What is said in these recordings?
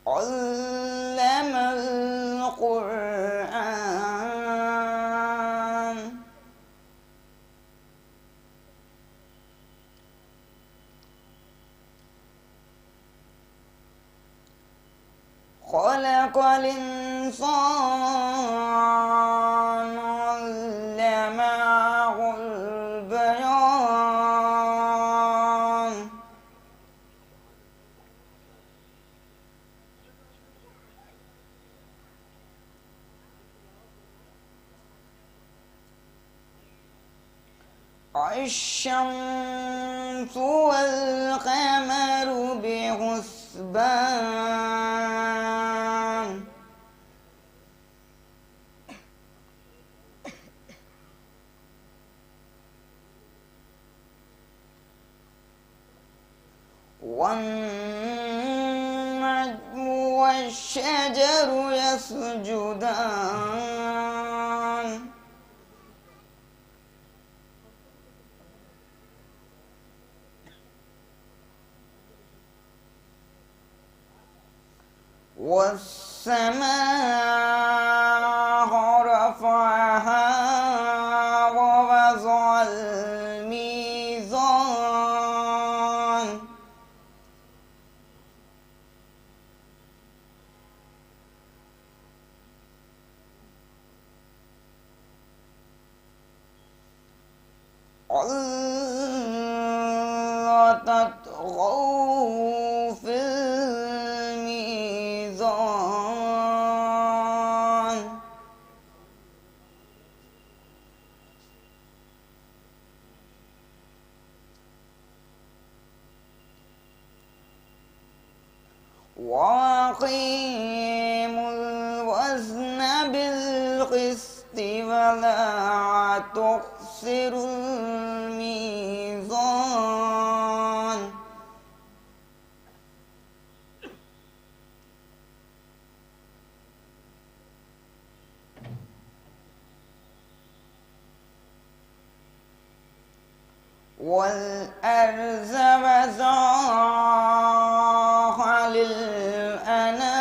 علم القرآن خلق الإنسان علمه البيان الشمس والقمر بحسبان والنجم والشجر يسجدان والسماء رفعها ووضع الميزان ألا تطغوا في الميزان وأقيموا الوزن بالقسط ولا تخسروا الميزان والأرض وضعها للأنام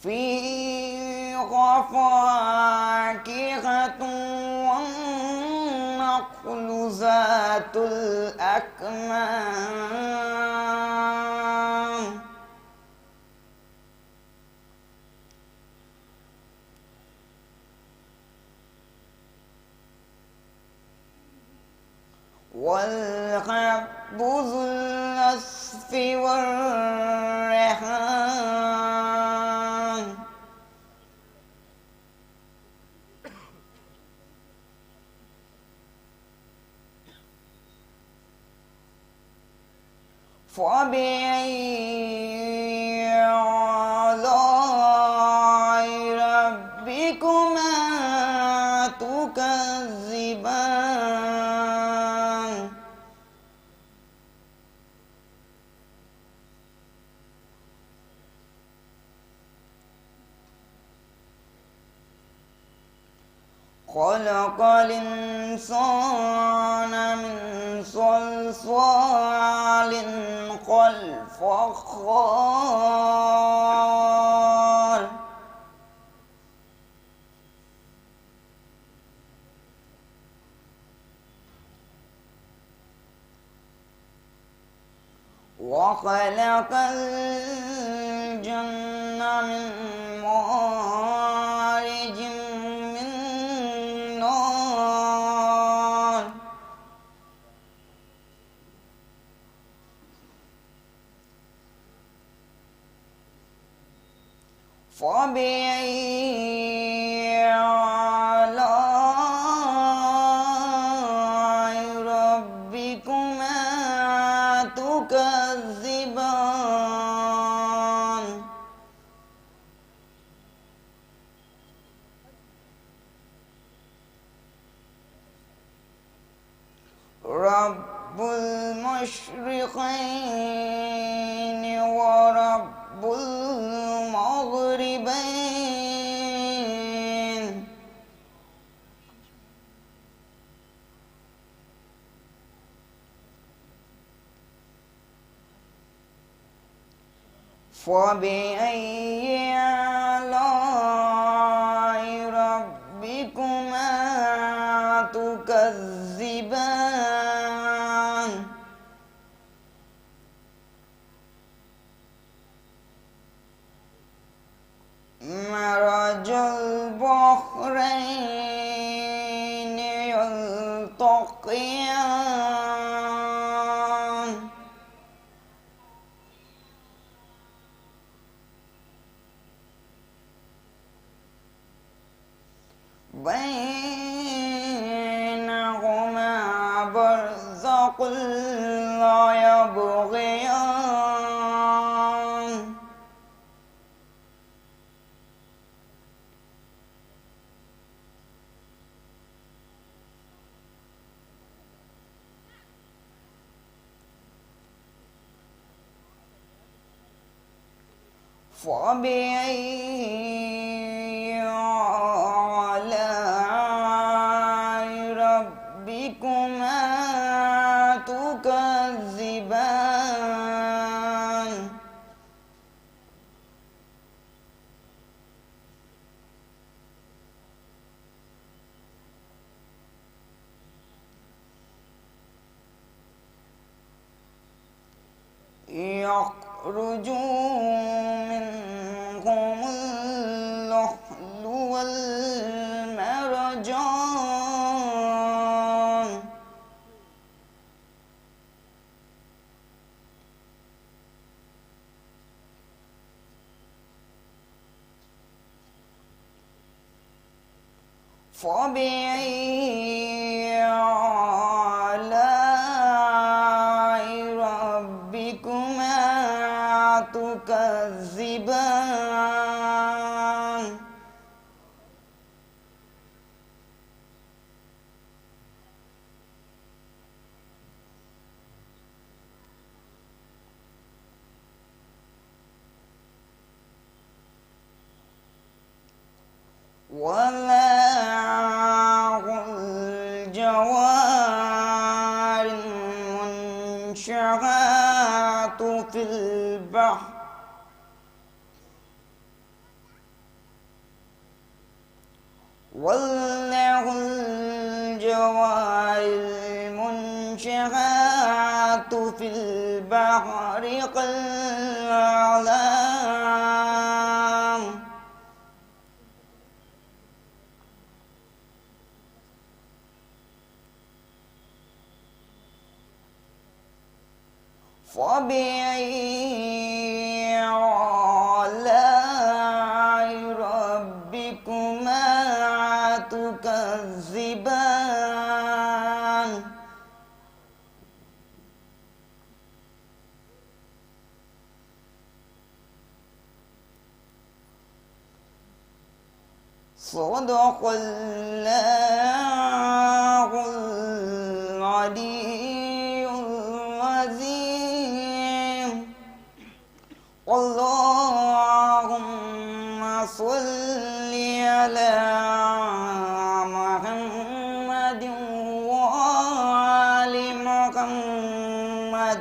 فيها فاكهة والنخل ذات الأكمام والحب ذو العصف والريحان فبأي آلاء ربكما تكذبان خلق الإنسان من صلصال كالفخار وخلق الجنة من مارج من نار فبأي آلاء ربكما تكذبان رب المشرقين ورب المغربين فبأي آلاء ربكما تكذبان مرج البحرين يلتقيان بينهما برزخ لا يبغيان فبأي آلاء ربكما تكذبان يخرج منهم اللحم والمرجان فبأي آلاء ربكما تكذبان وله الجوار المنشآت في البحر وله الجوار المنشآت في البحر كالأعلام فبأي آلاء ربكما تكذبان صدق الله العلي العظيم اللهم صل على محمد وآل محمد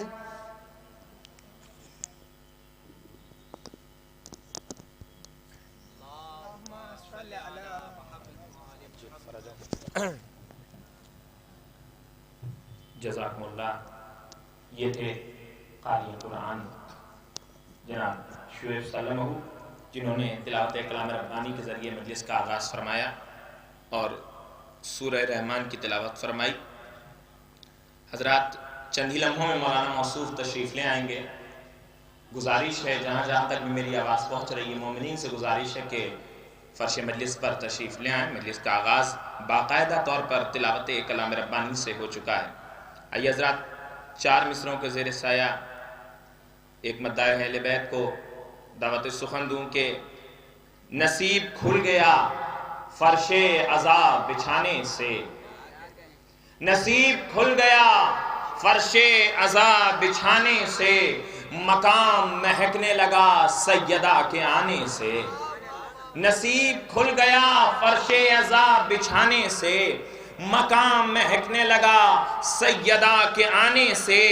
جزاکم اللہ. یہ تھے قاری قرآن جناب شعیب سلمہ جنہوں نے تلاوت کلام ربانی کے ذریعے مجلس کا آغاز فرمایا اور سورہ رحمان کی تلاوت فرمائی. حضرات چند ہی لمحوں میں مولانا موصوف تشریف لے آئیں گے. گزارش ہے جہاں جہاں تک میری آواز پہنچ رہی ہے مومنین سے گزارش ہے کہ فرش مجلس پر تشریف لے آئیں. مجلس کا آغاز باقاعدہ طور پر تلاوت کلام ربانی سے ہو چکا ہے. آئیے حضرات 4 مصروں کے زیر سایہ ایک مداح اہل بیت کو دعوت سخن دوں کہ نصیب کھل گیا فرش عذاب بچھانے سے، نصیب کھل گیا فرش عذاب بچھانے سے، مقام مہکنے لگا سیدہ کے آنے سے. نصیب کھل گیا فرش عذاب بچھانے سے، مقام مہکنے لگا سیدہ کے آنے سے.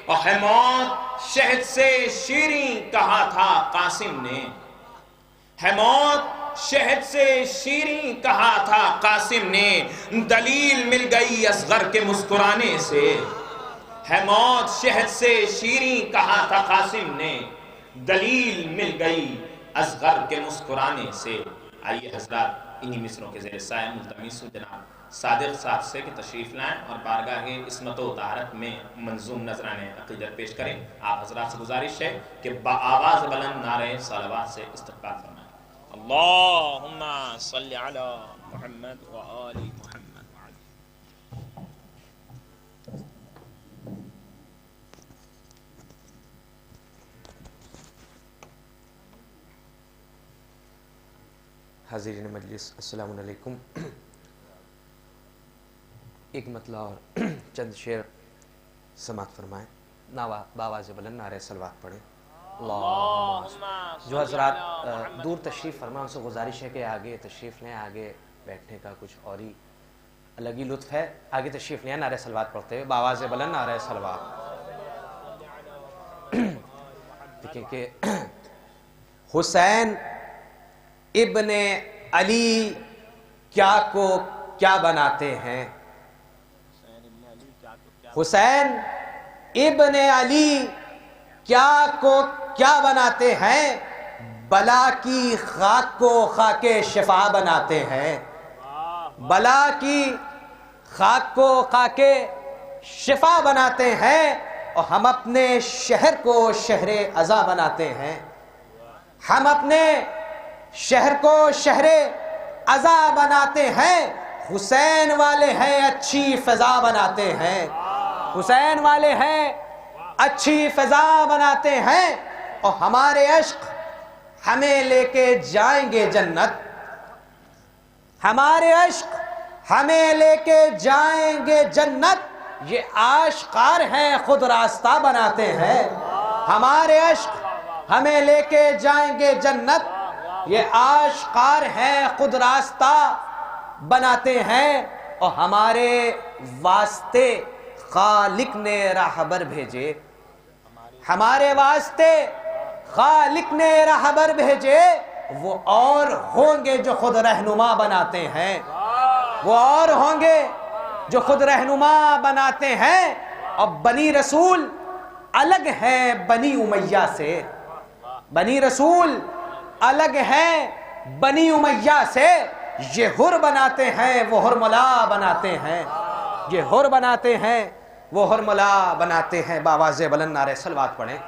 اور ہے موت شہد سے شیریں کہا تھا قاسم نے، ہے موت شہد سے شیریں کہا تھا قاسم نے، دلیل مل گئی اصغر کے مسکرانے سے، ہے موت شہد سے شیریں کہا تھا قاسم نے، دلیل مل گئی اصغر کے مسکرانے سے۔ آئیے حضرات انہی مصروں کے زیر سایہ ملتمس جناب صادق صاحب سے کہ تشریف لائیں اور بارگاہ عصمت و طہارت میں منظوم نذرانِ عقیدت پیش کریں۔ آپ حضرات سے گزارش ہے کہ بآواز بلند نعرہ صلوات سے استقبال فرمائیں۔ اللہم صلی علی محمد و آل محمد۔ حاضرین مجلس السلام علیکم۔ ایک مطلع اور چند شعر سماعت فرمائیں، بآواز بلند نعرہ صلوات پڑھیں۔ جو حضرات دور تشریف فرمائیں ان سے گزارش ہے کہ آگے تشریف لیں، آگے بیٹھنے کا کچھ اور ہی الگ ہی لطف ہے، آگے تشریف لیں نعرہ صلوات پڑھتے ہوئے، بآواز بلند نعرہ صلوات۔ دیکھیں کہ حسین ابن علی کیا کو کیا بناتے ہیں، حسین ابن علی کیا کو کیا بناتے ہیں، بلا کی خاک کو خاک شفا بناتے ہیں، بلا کی خاک کو خاک شفا بناتے ہیں، اور ہم اپنے شہر کو شہر عزا بناتے ہیں، ہم اپنے شہر کو شہر عزا بناتے ہیں، حسین والے ہیں اچھی فضا بناتے ہیں، حسین والے ہیں اچھی فضا بناتے ہیں، اور ہمارے عشق ہمیں لے کے جائیں گے جنت، ہمارے عشق ہمیں لے کے جائیں گے جنت، یہ عاشقار ہیں خود راستہ بناتے ہیں، ہمارے عشق ہمیں لے کے جائیں گے جنت، یہ عاشقار ہیں خود راستہ بناتے ہیں، اور ہمارے واسطے خالق نے راہبر بھیجے، ہمارے واسطے خالق نے راہبر بھیجے، وہ اور ہوں گے جو خود رہنما بناتے ہیں، وہ اور ہوں گے جو خود رہنما بناتے ہیں، اور بنی رسول الگ ہیں بنی امیہ سے، بنی رسول الگ ہیں بنی امیہ سے، یہ حر بناتے ہیں وہ حرملا بناتے ہیں، یہ حر بناتے ہیں وہ حرملا بناتے ہیں۔ بآواز بلند نعرہ صلوات پڑھیں۔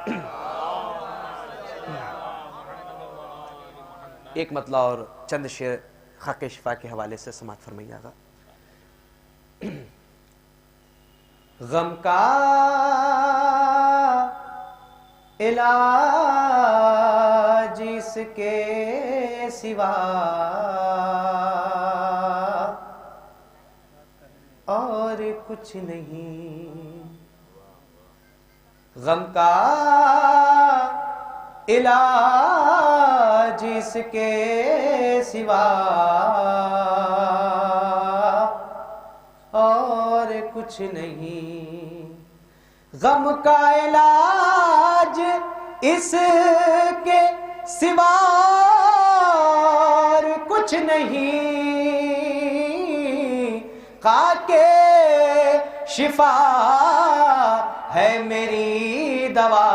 ایک مطلع اور چند شعر خاک شفا کے حوالے سے سماعت فرمائیے گا۔ غم کا علاج اس کے سوا اور کچھ نہیں، غم کا علاج اس کے سوا اور کچھ نہیں، غم کا علاج اس کے سوا اور کچھ نہیں، خاک شفا ہے میری دوا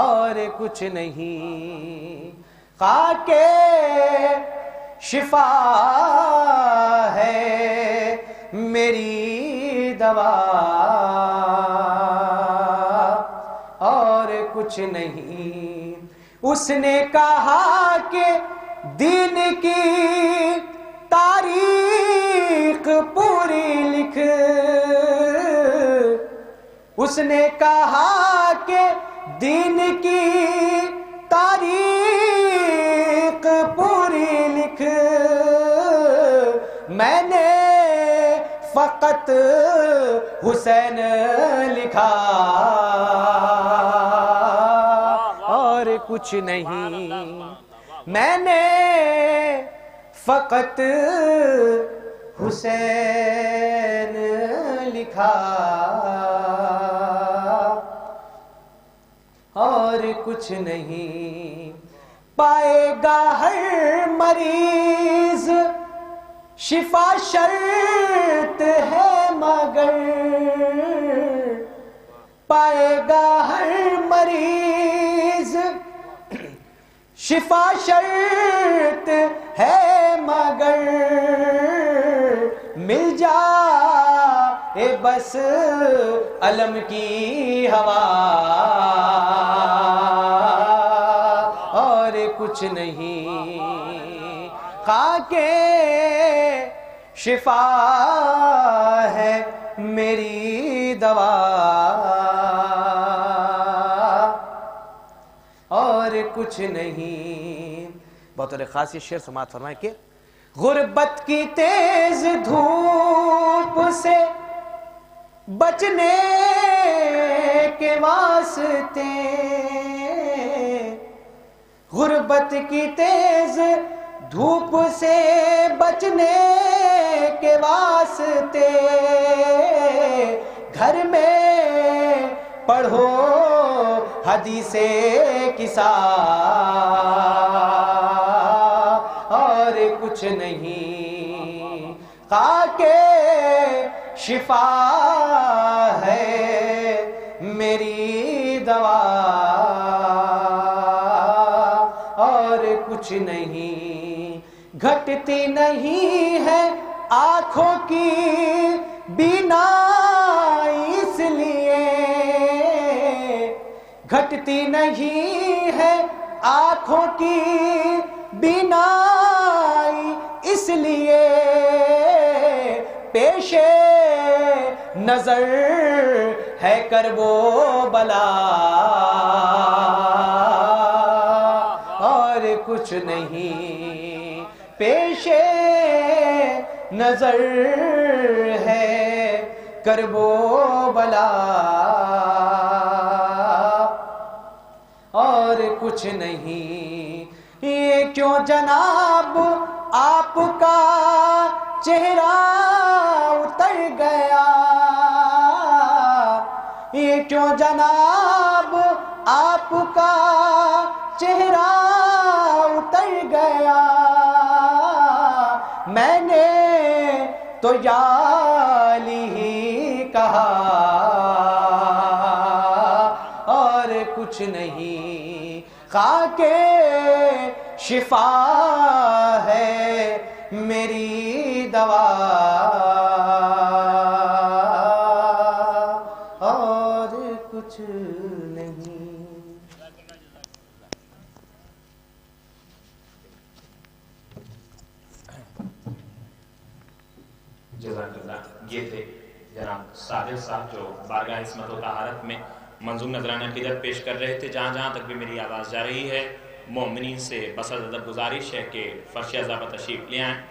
اور کچھ نہیں، خاک شفا ہے میری دوا اور کچھ نہیں۔ اس نے کہا کہ دین کی تاریخ پوری لکھ، اس نے کہا کہ دین کی تاریخ پوری لکھ، میں نے فقط حسین لکھا اور کچھ نہیں، میں نے فقط حسین لکھا اور کچھ نہیں پائے گا ہر مریض، شفا شرط ہے مگر پائے گا ہر مریض، شفا شرط ہے مگر مل جائے بس علم کی ہوا اور کچھ نہیں، خاک شفا ہے میری دوا اور کچھ نہیں۔ بطور خاص یہ شعر سماعت فرمائیں کہ غربت کی تیز دھوپ سے بچنے کے واسطے، غربت کی تیز دھوپ سے بچنے کے واسطے گھر میں پڑھو حدیث کسا اور کچھ نہیں، خاک شفا ہے میری دوا اور کچھ نہیں، گھٹتی نہیں ہے آنکھوں کی بینائی اس لیے، گھٹتی نہیں ہے آنکھوں کی بینائی اس لیے پیش نظر ہے کرب و بلا اور کچھ نہیں، پیش نظر ہے کرب و بلا اور کچھ نہیں۔ یہ کیوں جناب آپ کا چہرہ اتر گیا، یہ کیوں جناب آپ کا چہرہ اتر گیا، میں نے تو یالی ہی کہا اور کچھ نہیں، خاک شفا ہے میری دوا اور کچھ نہیں۔ جزاک اللہ۔ یہ تھے جناب صادق صاحب جو بارگاہ عصمت و طہارت میں منظوم نذرانہ عقیدت پیش کر رہے تھے۔ جہاں جہاں تک بھی میری آواز جا رہی ہے، مومنین سے بسط ادب گزارش ہے کہ فرش عذابہ تشریف لے آئیں۔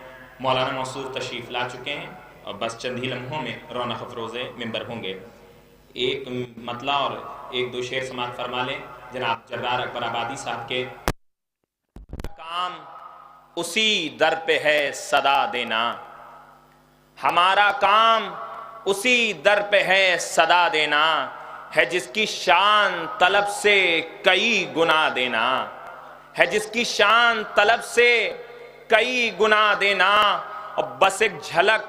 مولانا موصوف تشریف لا چکے ہیں اور بس چند ہی لمحوں میں رونق افروز ممبر ہوں گے۔ ایک مطلع اور ایک دو شعر سماعت فرما لیں جناب جرار اکبر آبادی صاحب کے۔ کام اسی در پہ ہے صدا دینا، ہمارا کام اسی در پہ ہے صدا دینا، ہے جس کی شان طلب سے کئی گناہ دینا، ہے جس کی شان طلب سے کئی گناہ دینا، اور بس ایک جھلک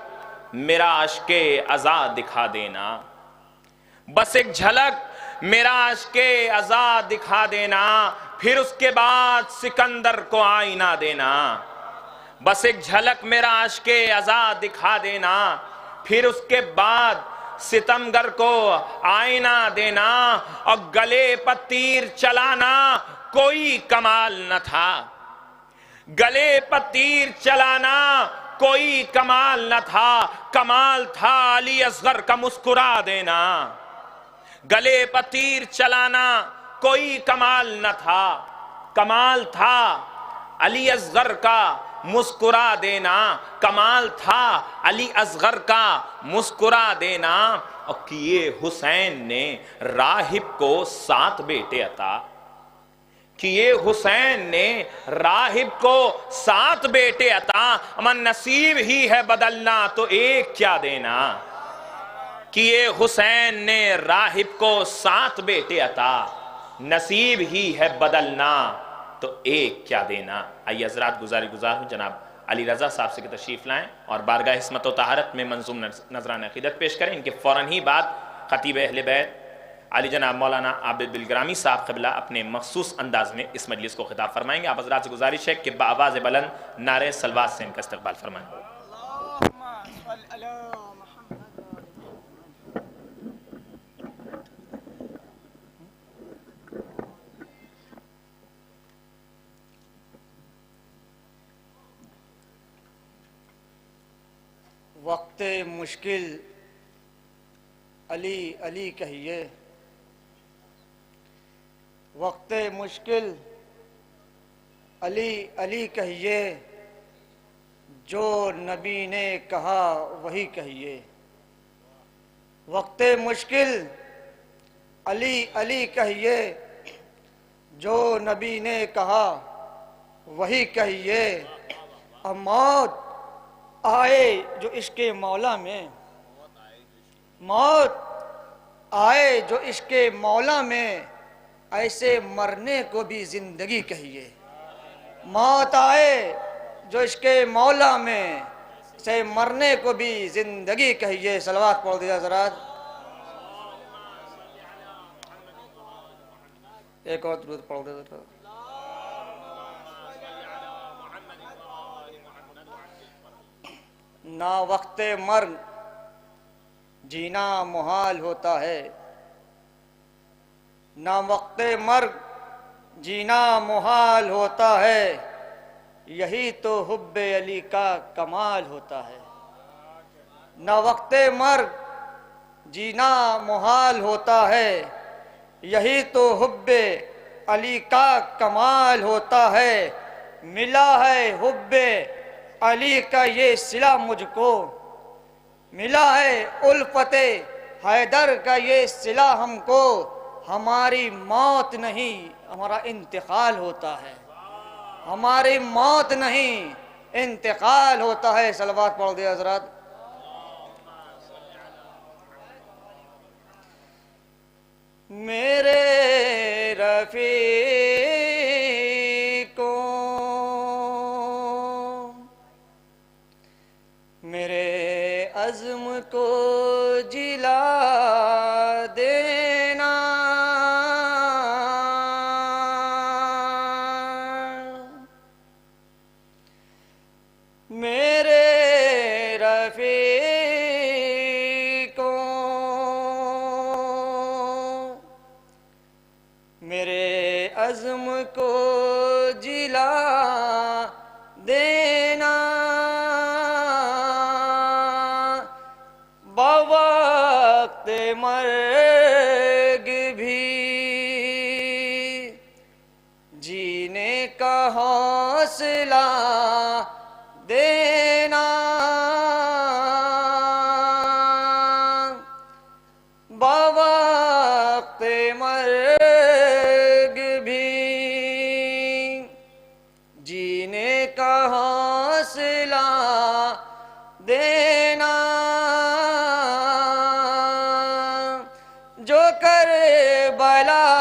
میرا عشق عزا دکھا دینا، بس ایک جھلک میرا عشق عزا دکھا دینا، پھر اس کے بعد سکندر کو آئینہ دینا، بس ایک جھلک میرا عشق عزا دکھا دینا، پھر اس کے بعد ستمگر کو آئینہ دینا، اور گلے پر تیر چلانا کوئی کمال نہ تھا، گلے پر تیر چلانا کوئی کمال نہ تھا، کمال تھا علی اصغر کا مسکرا دینا، گلے پر تیر چلانا کوئی کمال نہ تھا، کمال تھا علی اصغر کا مسکرا دینا، کمال تھا علی اصغر کا مسکرا دینا، اور کیے حسین نے راہب کو 7 بیٹے عطا، کیے حسین نے راہب کو 7 بیٹے عطا، امن نصیب ہی ہے بدلنا تو ایک کیا دینا، کیے حسین نے راہب کو 7 بیٹے عطا، نصیب ہی ہے بدلنا تو ایک کیا دینا۔ آئیے حضرات گزار ہوں جناب علی رضا صاحب سے کہ تشریف لائیں اور بارگاہ عصمت و طہارت میں منظوم نذرانہ عقیدت پیش کریں۔ ان کے فوراً ہی بعد خطیب اہل بیت علی جناب مولانا عابد بالگرامی صاحب قبلہ اپنے مخصوص انداز میں اس مجلس کو خطاب فرمائیں گے۔ آپ حضرات سے گزارش ہے کہ بآواز بلند نعرہ صلوات سے ان کا استقبال فرمائیں۔ وقت مشکل علی علی کہیے، وقت مشکل علی علی کہیے، جو نبی نے کہا وہی کہیے۔ وقت مشکل علی علی کہیے، جو نبی نے کہا وہی کہیے۔ اب موت آئے جو عشق مولا میں، موت آئے جو عشق مولا میں، ایسے مرنے کو بھی زندگی کہیے۔ موت آئے جو عشق مولا میں، ایسے مرنے کو بھی زندگی کہیے۔ صلوات پڑھ دیا حضرات۔ ایک اور درود پڑھ دیا حضرات۔ نہ وقت مرگ جینا محال ہوتا ہے، نہ وقت مرگ جینا محال ہوتا ہے، یہی تو حب علی کا کمال ہوتا ہے۔ نہ وقت مرگ جینا محال ہوتا ہے، یہی تو حب علی کا کمال ہوتا ہے۔ ملا ہے حب علی کا یہ صلہ مجھ کو، ملا ہے الفت حیدر کا یہ صلہ ہم کو، ہماری موت نہیں ہمارا انتقال ہوتا ہے، ہماری موت نہیں انتقال ہوتا ہے۔ صلوات پڑھ دیا حضرات۔ میرے رفیق میرے عزم کو جلا دینا، میرے رفیقوں میرے عزم کو جلا دینا، بوقت مرگ بھی جینے کا حوصلہ دینا، بوقت مرگ بھی جینے کا حوصلہ دینا، جو کربلائی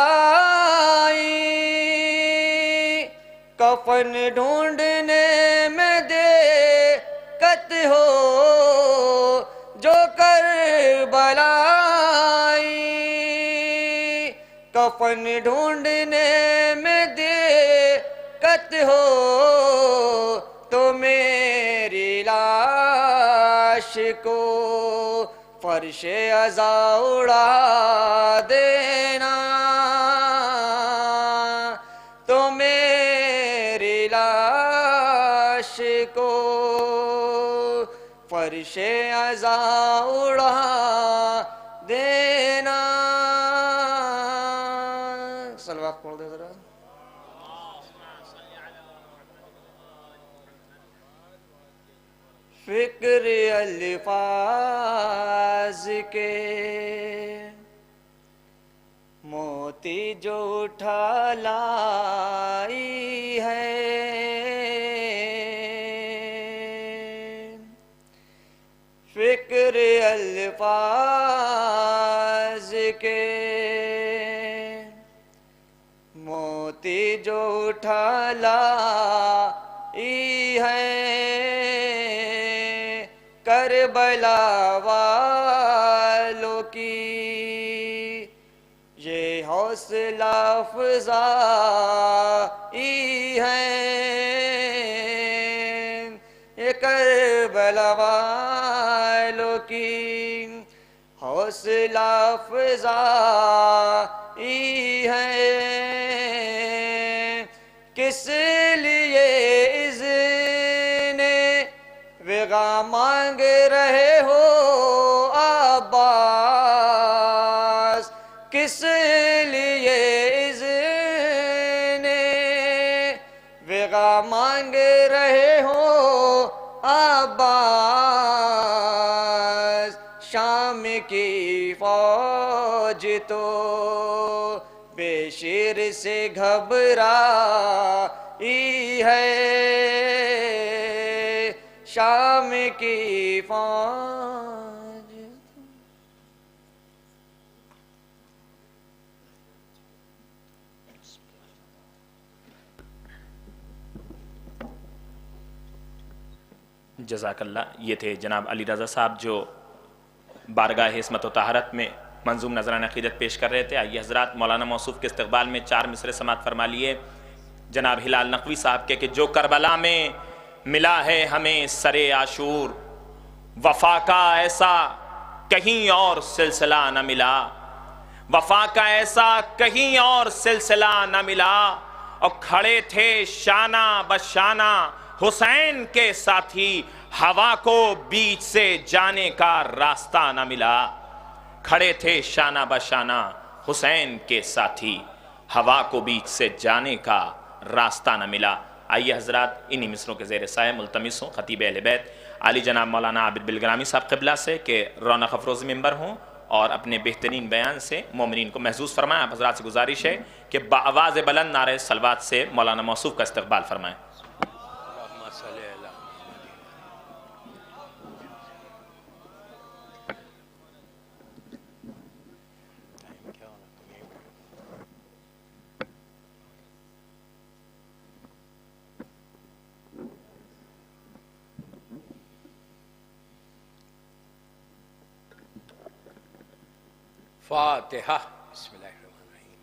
کفن ڈھونڈنے میں دقت ہو، جو کربلائی کفن ڈھونڈنے میں دقت ہو، تو میری لاش کو فرش عزا اڑا دینا، تو میری لاش کو فرش عزا اڑا دینا۔ صلوات پڑھ دے ذرا۔ فکر الفاظ کے موتی جو اٹھا لائی ہے، فکر الفاظ کے موتی جو اٹھا لائی ہے کربلا والوں کی، یہ حوصلہ افزائی ہے، یہ کربلا والوں کی حوصلہ افزائی ہے۔ کس لیے اذن وغا مانگ رہے ہو عباس، کس لیے اذن وغا مانگ رہے ہو عباس، شام کی فوج تو بے شیر سے گھبرائی ہے، شام کی فوج۔ جزاک اللہ۔ یہ تھے جناب علی رضا صاحب جو بارگاہ عصمت و طہارت میں منظوم نذرانہ عقیدت پیش کر رہے تھے۔ آئیے حضرات مولانا موصوف کے استقبال میں 4 مصرے سماعت فرما لیے جناب ہلال نقوی صاحب کے کہ جو کربلا میں ملا ہے ہمیں سرے عاشور، وفا کا ایسا کہیں اور سلسلہ نہ ملا، وفا کا ایسا کہیں اور سلسلہ نہ ملا، اور کھڑے تھے شانہ بشانہ حسین کے ساتھی، ہوا کو بیچ سے جانے کا راستہ نہ ملا، کھڑے تھے شانہ بشانہ حسین کے ساتھی، ہوا کو بیچ سے جانے کا راستہ نہ ملا۔ آئیے حضرات انہی مصروں کے زیر سایہ ملتمس ہوں خطیب اہل بیت علی جناب مولانا عابد بالگرامی صاحب قبلہ سے کہ رونق افروز ممبر ہوں اور اپنے بہترین بیان سے مومنین کو محظوظ فرمائیں۔ آپ حضرات سے گزارش ہے کہ بآواز بلند نعرہ صلوات سے مولانا موصوف کا استقبال فرمائیں۔ فاتحہ۔ بسم اللہ الرحمن الرحیم۔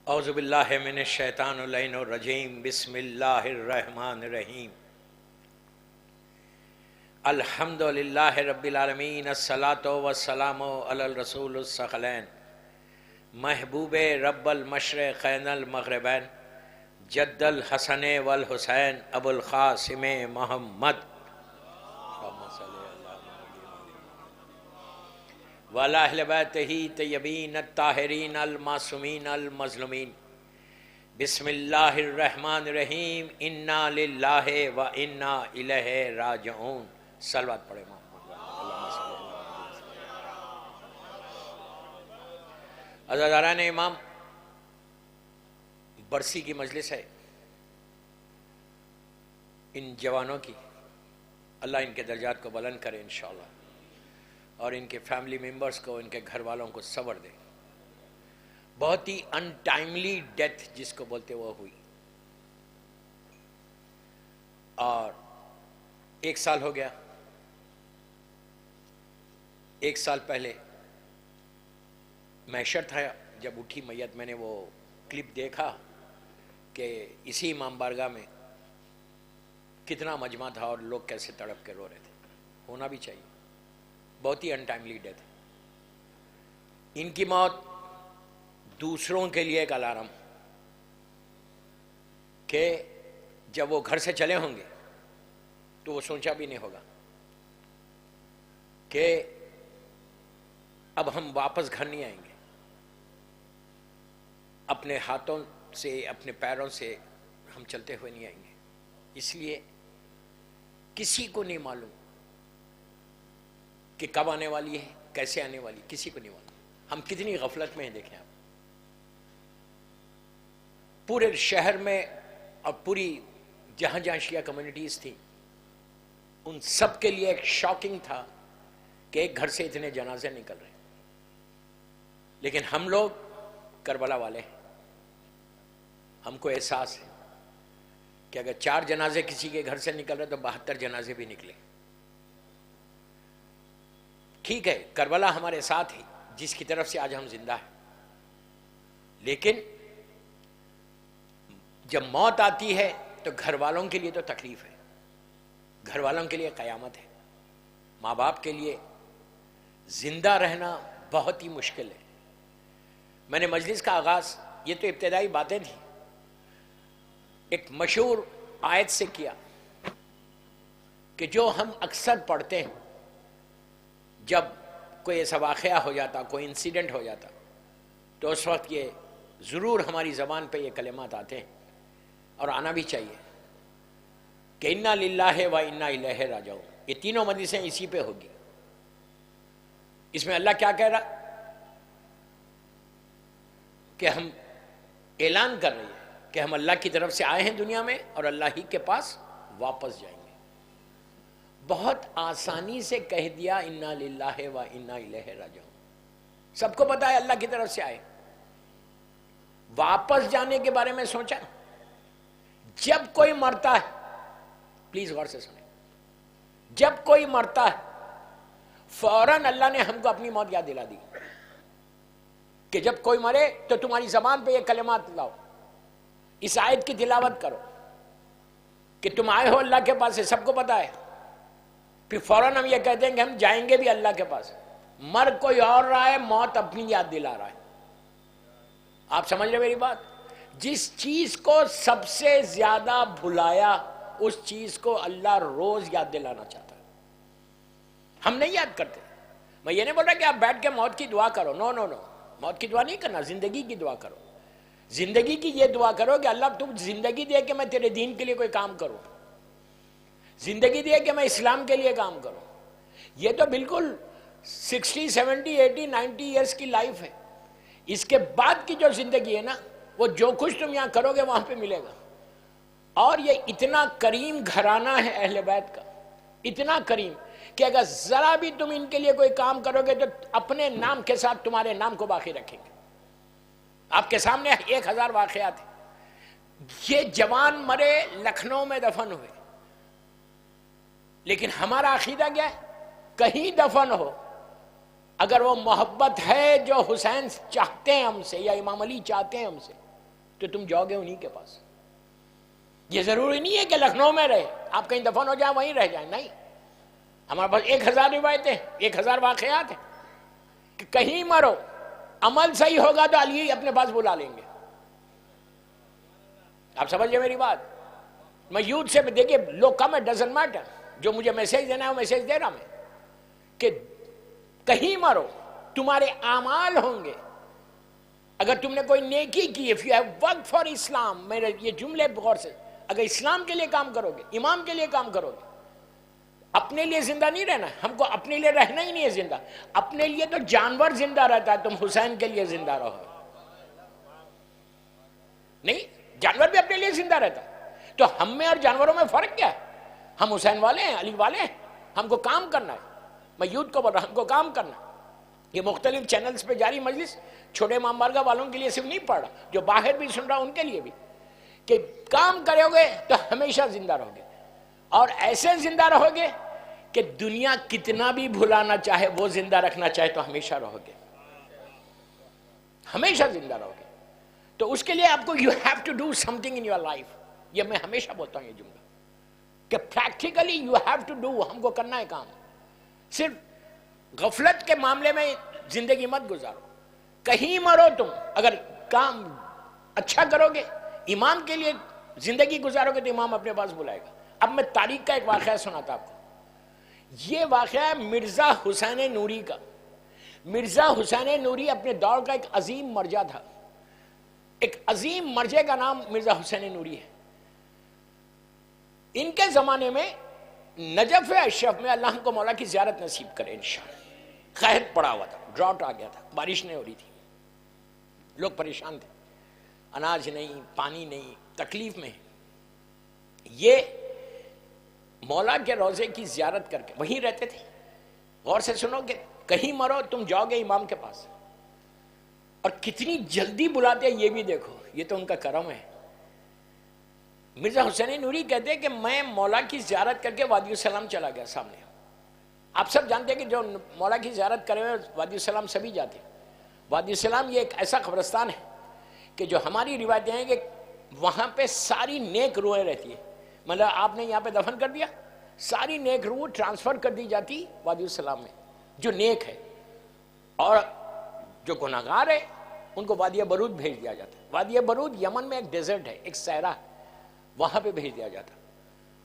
اعوذ باللہ من الشیطان اللعین الرجیم، بسم اللہ الرحمن الرحیم۔ الحمدللہ رب العالمین، الصلاۃ والسلام علی الرسول الثقلین، محبوب رب المشرقین المغربین، جد الحسن والحسین ابو القاسم محمد، وعلی اہل بیتہ طیبین الطاہرین المعصومین المظلومین۔ بسم اللہ الرحمن الرحیم، انا للہ و انا الیہ راجعون۔ صلوات پڑھیں محمد۔ عزاداران امام، برسی کی مجلس ہے ان جوانوں کی، اللہ ان کے درجات کو بلند کرے انشاءاللہ، اور ان کے فیملی ممبرز کو، ان کے گھر والوں کو صبر دے۔ بہت ہی ان ٹائملی ڈیتھ جس کو بولتے وہ ہوئی، اور 1 سال ہو گیا۔ 1 سال پہلے محشر تھا، جب اٹھی میت میں نے وہ کلپ دیکھا کہ اسی امام بارگاہ میں کتنا مجمع تھا اور لوگ کیسے تڑپ کے رو رہے تھے۔ ہونا بھی چاہیے، بہت ہی انٹائملی ڈیتھ ہے۔ ان کی موت دوسروں کے لیے ایک الارم کہ جب وہ گھر سے چلے ہوں گے تو وہ سوچا بھی نہیں ہوگا کہ اب ہم واپس گھر نہیں آئیں گے، اپنے ہاتھوں سے اپنے پیروں سے ہم چلتے ہوئے نہیں آئیں گے. اس لیے کسی کو نہیں معلوم کہ کب آنے والی ہے، کیسے آنے والی، کسی کو نہیں معلوم. ہم کتنی غفلت میں ہیں دیکھیں آپ. پورے شہر میں اور پوری جہاں جہاں شیعہ کمیونٹیز تھیں ان سب کے لیے ایک شاکنگ تھا کہ ایک گھر سے اتنے جنازے نکل رہے ہیں. لیکن ہم لوگ کربلا والے ہیں، ہم کو احساس ہے کہ اگر 4 جنازے کسی کے گھر سے نکل رہے تو 72 جنازے بھی نکلے. ٹھیک ہے، کربلا ہمارے ساتھ ہی جس کی طرف سے آج ہم زندہ ہیں، لیکن جب موت آتی ہے تو گھر والوں کے لیے تو تکلیف ہے، گھر والوں کے لیے قیامت ہے. ماں باپ کے لیے زندہ رہنا بہت ہی مشکل ہے. میں نے مجلس کا آغاز، یہ تو ابتدائی باتیں تھیں، ایک مشہور آیت سے کیا کہ جو ہم اکثر پڑھتے ہیں جب کوئی ایسا واقعہ ہو جاتا، کوئی انسیڈنٹ ہو جاتا، تو اس وقت یہ ضرور ہماری زبان پہ یہ کلمات آتے ہیں اور آنا بھی چاہیے کہ انا للہ و انا الیہ راجعون. یہ تینوں مجلسیں اسی پہ ہوگی. اس میں اللہ کیا کہہ رہا کہ ہم اعلان کر رہے ہیں کہ ہم اللہ کی طرف سے آئے ہیں دنیا میں اور اللہ ہی کے پاس واپس جائیں گے. بہت آسانی سے کہہ دیا انا للہ و انا الیہ راجعون. سب کو پتا ہے اللہ کی طرف سے آئے. واپس جانے کے بارے میں سوچا؟ جب کوئی مرتا ہے، پلیز غور سے سنیں، جب کوئی مرتا ہے فوراً اللہ نے ہم کو اپنی موت یاد دلا دی کہ جب کوئی مرے تو تمہاری زبان پہ یہ کلمات لاؤ، اس آیت کی تلاوت کرو کہ تم آئے ہو اللہ کے پاس سے، سب کو پتا ہے. پھر فوراً ہم یہ کہتے ہیں کہ ہم جائیں گے بھی اللہ کے پاس. مر کوئی اور رہا ہے، موت اپنی یاد دلا رہا ہے. آپ سمجھ رہے میری بات؟ جس چیز کو سب سے زیادہ بھلایا اس چیز کو اللہ روز یاد دلانا چاہتا ہے. ہم نہیں یاد کرتے. میں یہ نہیں بول رہا کہ آپ بیٹھ کے موت کی دعا کرو، نو نو نو، موت کی دعا نہیں کرنا، زندگی کی دعا کرو. زندگی کی یہ دعا کرو کہ اللہ تم زندگی دے کہ میں تیرے دین کے لیے کوئی کام کروں، زندگی دے کہ میں اسلام کے لیے کام کروں. یہ تو بالکل 60 70 80 90 ایئرس کی لائف ہے. اس کے بعد کی جو زندگی ہے نا، وہ جو کچھ تم یہاں کرو گے وہاں پہ ملے گا. اور یہ اتنا کریم گھرانہ ہے اہل بیت کا، اتنا کریم کہ اگر ذرا بھی تم ان کے لیے کوئی کام کرو گے تو اپنے نام کے ساتھ تمہارے نام کو باقی رکھیں گے. آپ کے سامنے 1000 واقعات ہیں. یہ جوان مرے، لکھنؤ میں دفن ہوئے، لیکن ہمارا عقیدہ کیا ہے؟ کہیں دفن ہو، اگر وہ محبت ہے جو حسین چاہتے ہیں ہم سے یا امام علی چاہتے ہیں ہم سے، تو تم جاؤ گے انہی کے پاس. یہ ضروری نہیں ہے کہ لکھنؤ میں رہے، آپ کہیں دفن ہو جائیں وہیں رہ جائیں، نہیں. ہمارے پاس 1000 روایتیں، 1000 واقعات ہیں کہ کہیں مرو، عمل صحیح ہوگا تو علی اپنے پاس بلا لیں گے. آپ سمجھے میری بات؟ میں یوتھ سے دیکھیے لوگ کم ہے، ڈزنٹ میٹر، جو مجھے میسیج دینا ہے وہ میسیج دے رہا میں کہ کہیں مرو تمہارے اعمال ہوں گے. اگر تم نے کوئی نیکی کی، if you have worked for اسلام، میرے یہ جملے غور سے، اگر اسلام کے لیے کام کرو گے، امام کے لیے کام کرو گے، اپنے لیے زندہ نہیں رہنا. ہم کو اپنے لیے رہنا ہی نہیں ہے زندہ. اپنے لیے تو جانور زندہ رہتا ہے، تم حسین کے لیے زندہ رہو. نہیں، جانور بھی اپنے لیے زندہ رہتا ہے. تو ہم میں اور جانوروں میں فرق کیا ہے؟ ہم حسین والے ہیں، علی والے ہیں. ہم کو کام کرنا ہے. میں یوتھ کو بول رہا ہوں، ہم کو کام کرنا ہے. یہ مختلف چینلز پہ جاری مجلس چھوٹے امام بارگاہ والوں کے لیے صرف نہیں پڑھ رہا، جو باہر بھی سن رہا ان کے لیے بھی، کہ کام کرو گے تو ہمیشہ زندہ رہو گے. اور ایسے زندہ رہو گے کہ دنیا کتنا بھی بھلانا چاہے، وہ زندہ رکھنا چاہے تو ہمیشہ رہو گے، ہمیشہ زندہ رہو گے. تو اس کے لیے آپ کو you have to do something in your life. یہ میں ہمیشہ بولتا ہوں یہ جملہ کہ practically you have to do, ہم کو کرنا ہے کام. صرف غفلت کے معاملے میں زندگی مت گزارو. کہیں مرو تم، اگر کام اچھا کرو گے، امام کے لیے زندگی گزارو گے تو امام اپنے پاس بلائے گا. اب میں تاریخ کا ایک واقعہ سناتا آپ کو. یہ واقعہ ہے مرزا حسین نوری کا. مرزا حسین نوری اپنے دور کا ایک عظیم مرجع تھا. ایک عظیم مرجع کا نام مرزا حسین نوری ہے. ان کے زمانے میں نجف اشرف میں اللہ کو مولا کی زیارت نصیب کرے انشاءاللہ. قحط پڑا ہوا تھا, ڈراؤٹ آ گیا تھا, بارش نہیں ہو رہی تھی, لوگ پریشان تھے, اناج نہیں, پانی نہیں, تکلیف میں. یہ مولا کے روزے کی زیارت کر کے وہیں رہتے تھے. غور سے سنو کہ کہیں مرو تم جاؤ گے امام کے پاس, اور کتنی جلدی بلاتے ہیں یہ بھی دیکھو, یہ تو ان کا کرم ہے. مرزا حسین نوری کہتے ہیں کہ میں مولا کی زیارت کر کے وادی السلام چلا گیا سامنے. آپ سب جانتے ہیں کہ جو مولا کی زیارت کرے ہوئے وادی السلام سبھی جاتے ہیں. وادی السلام یہ ایک ایسا قبرستان ہے کہ جو ہماری روایتیں ہیں کہ وہاں پہ ساری نیک روحیں رہتی ہیں. مطلب آپ نے یہاں پہ دفن کر دیا, ساری نیک روح ٹرانسفر کر دی جاتی وادی السلام میں جو نیک ہے, اور جو گناہگار ہے ان کو وادی برود بھیج دیا جاتا ہے. وادی برود یمن میں ایک ڈیزرٹ ہے, ایک صحرا, وہاں پہ بھیج دیا جاتا ہے,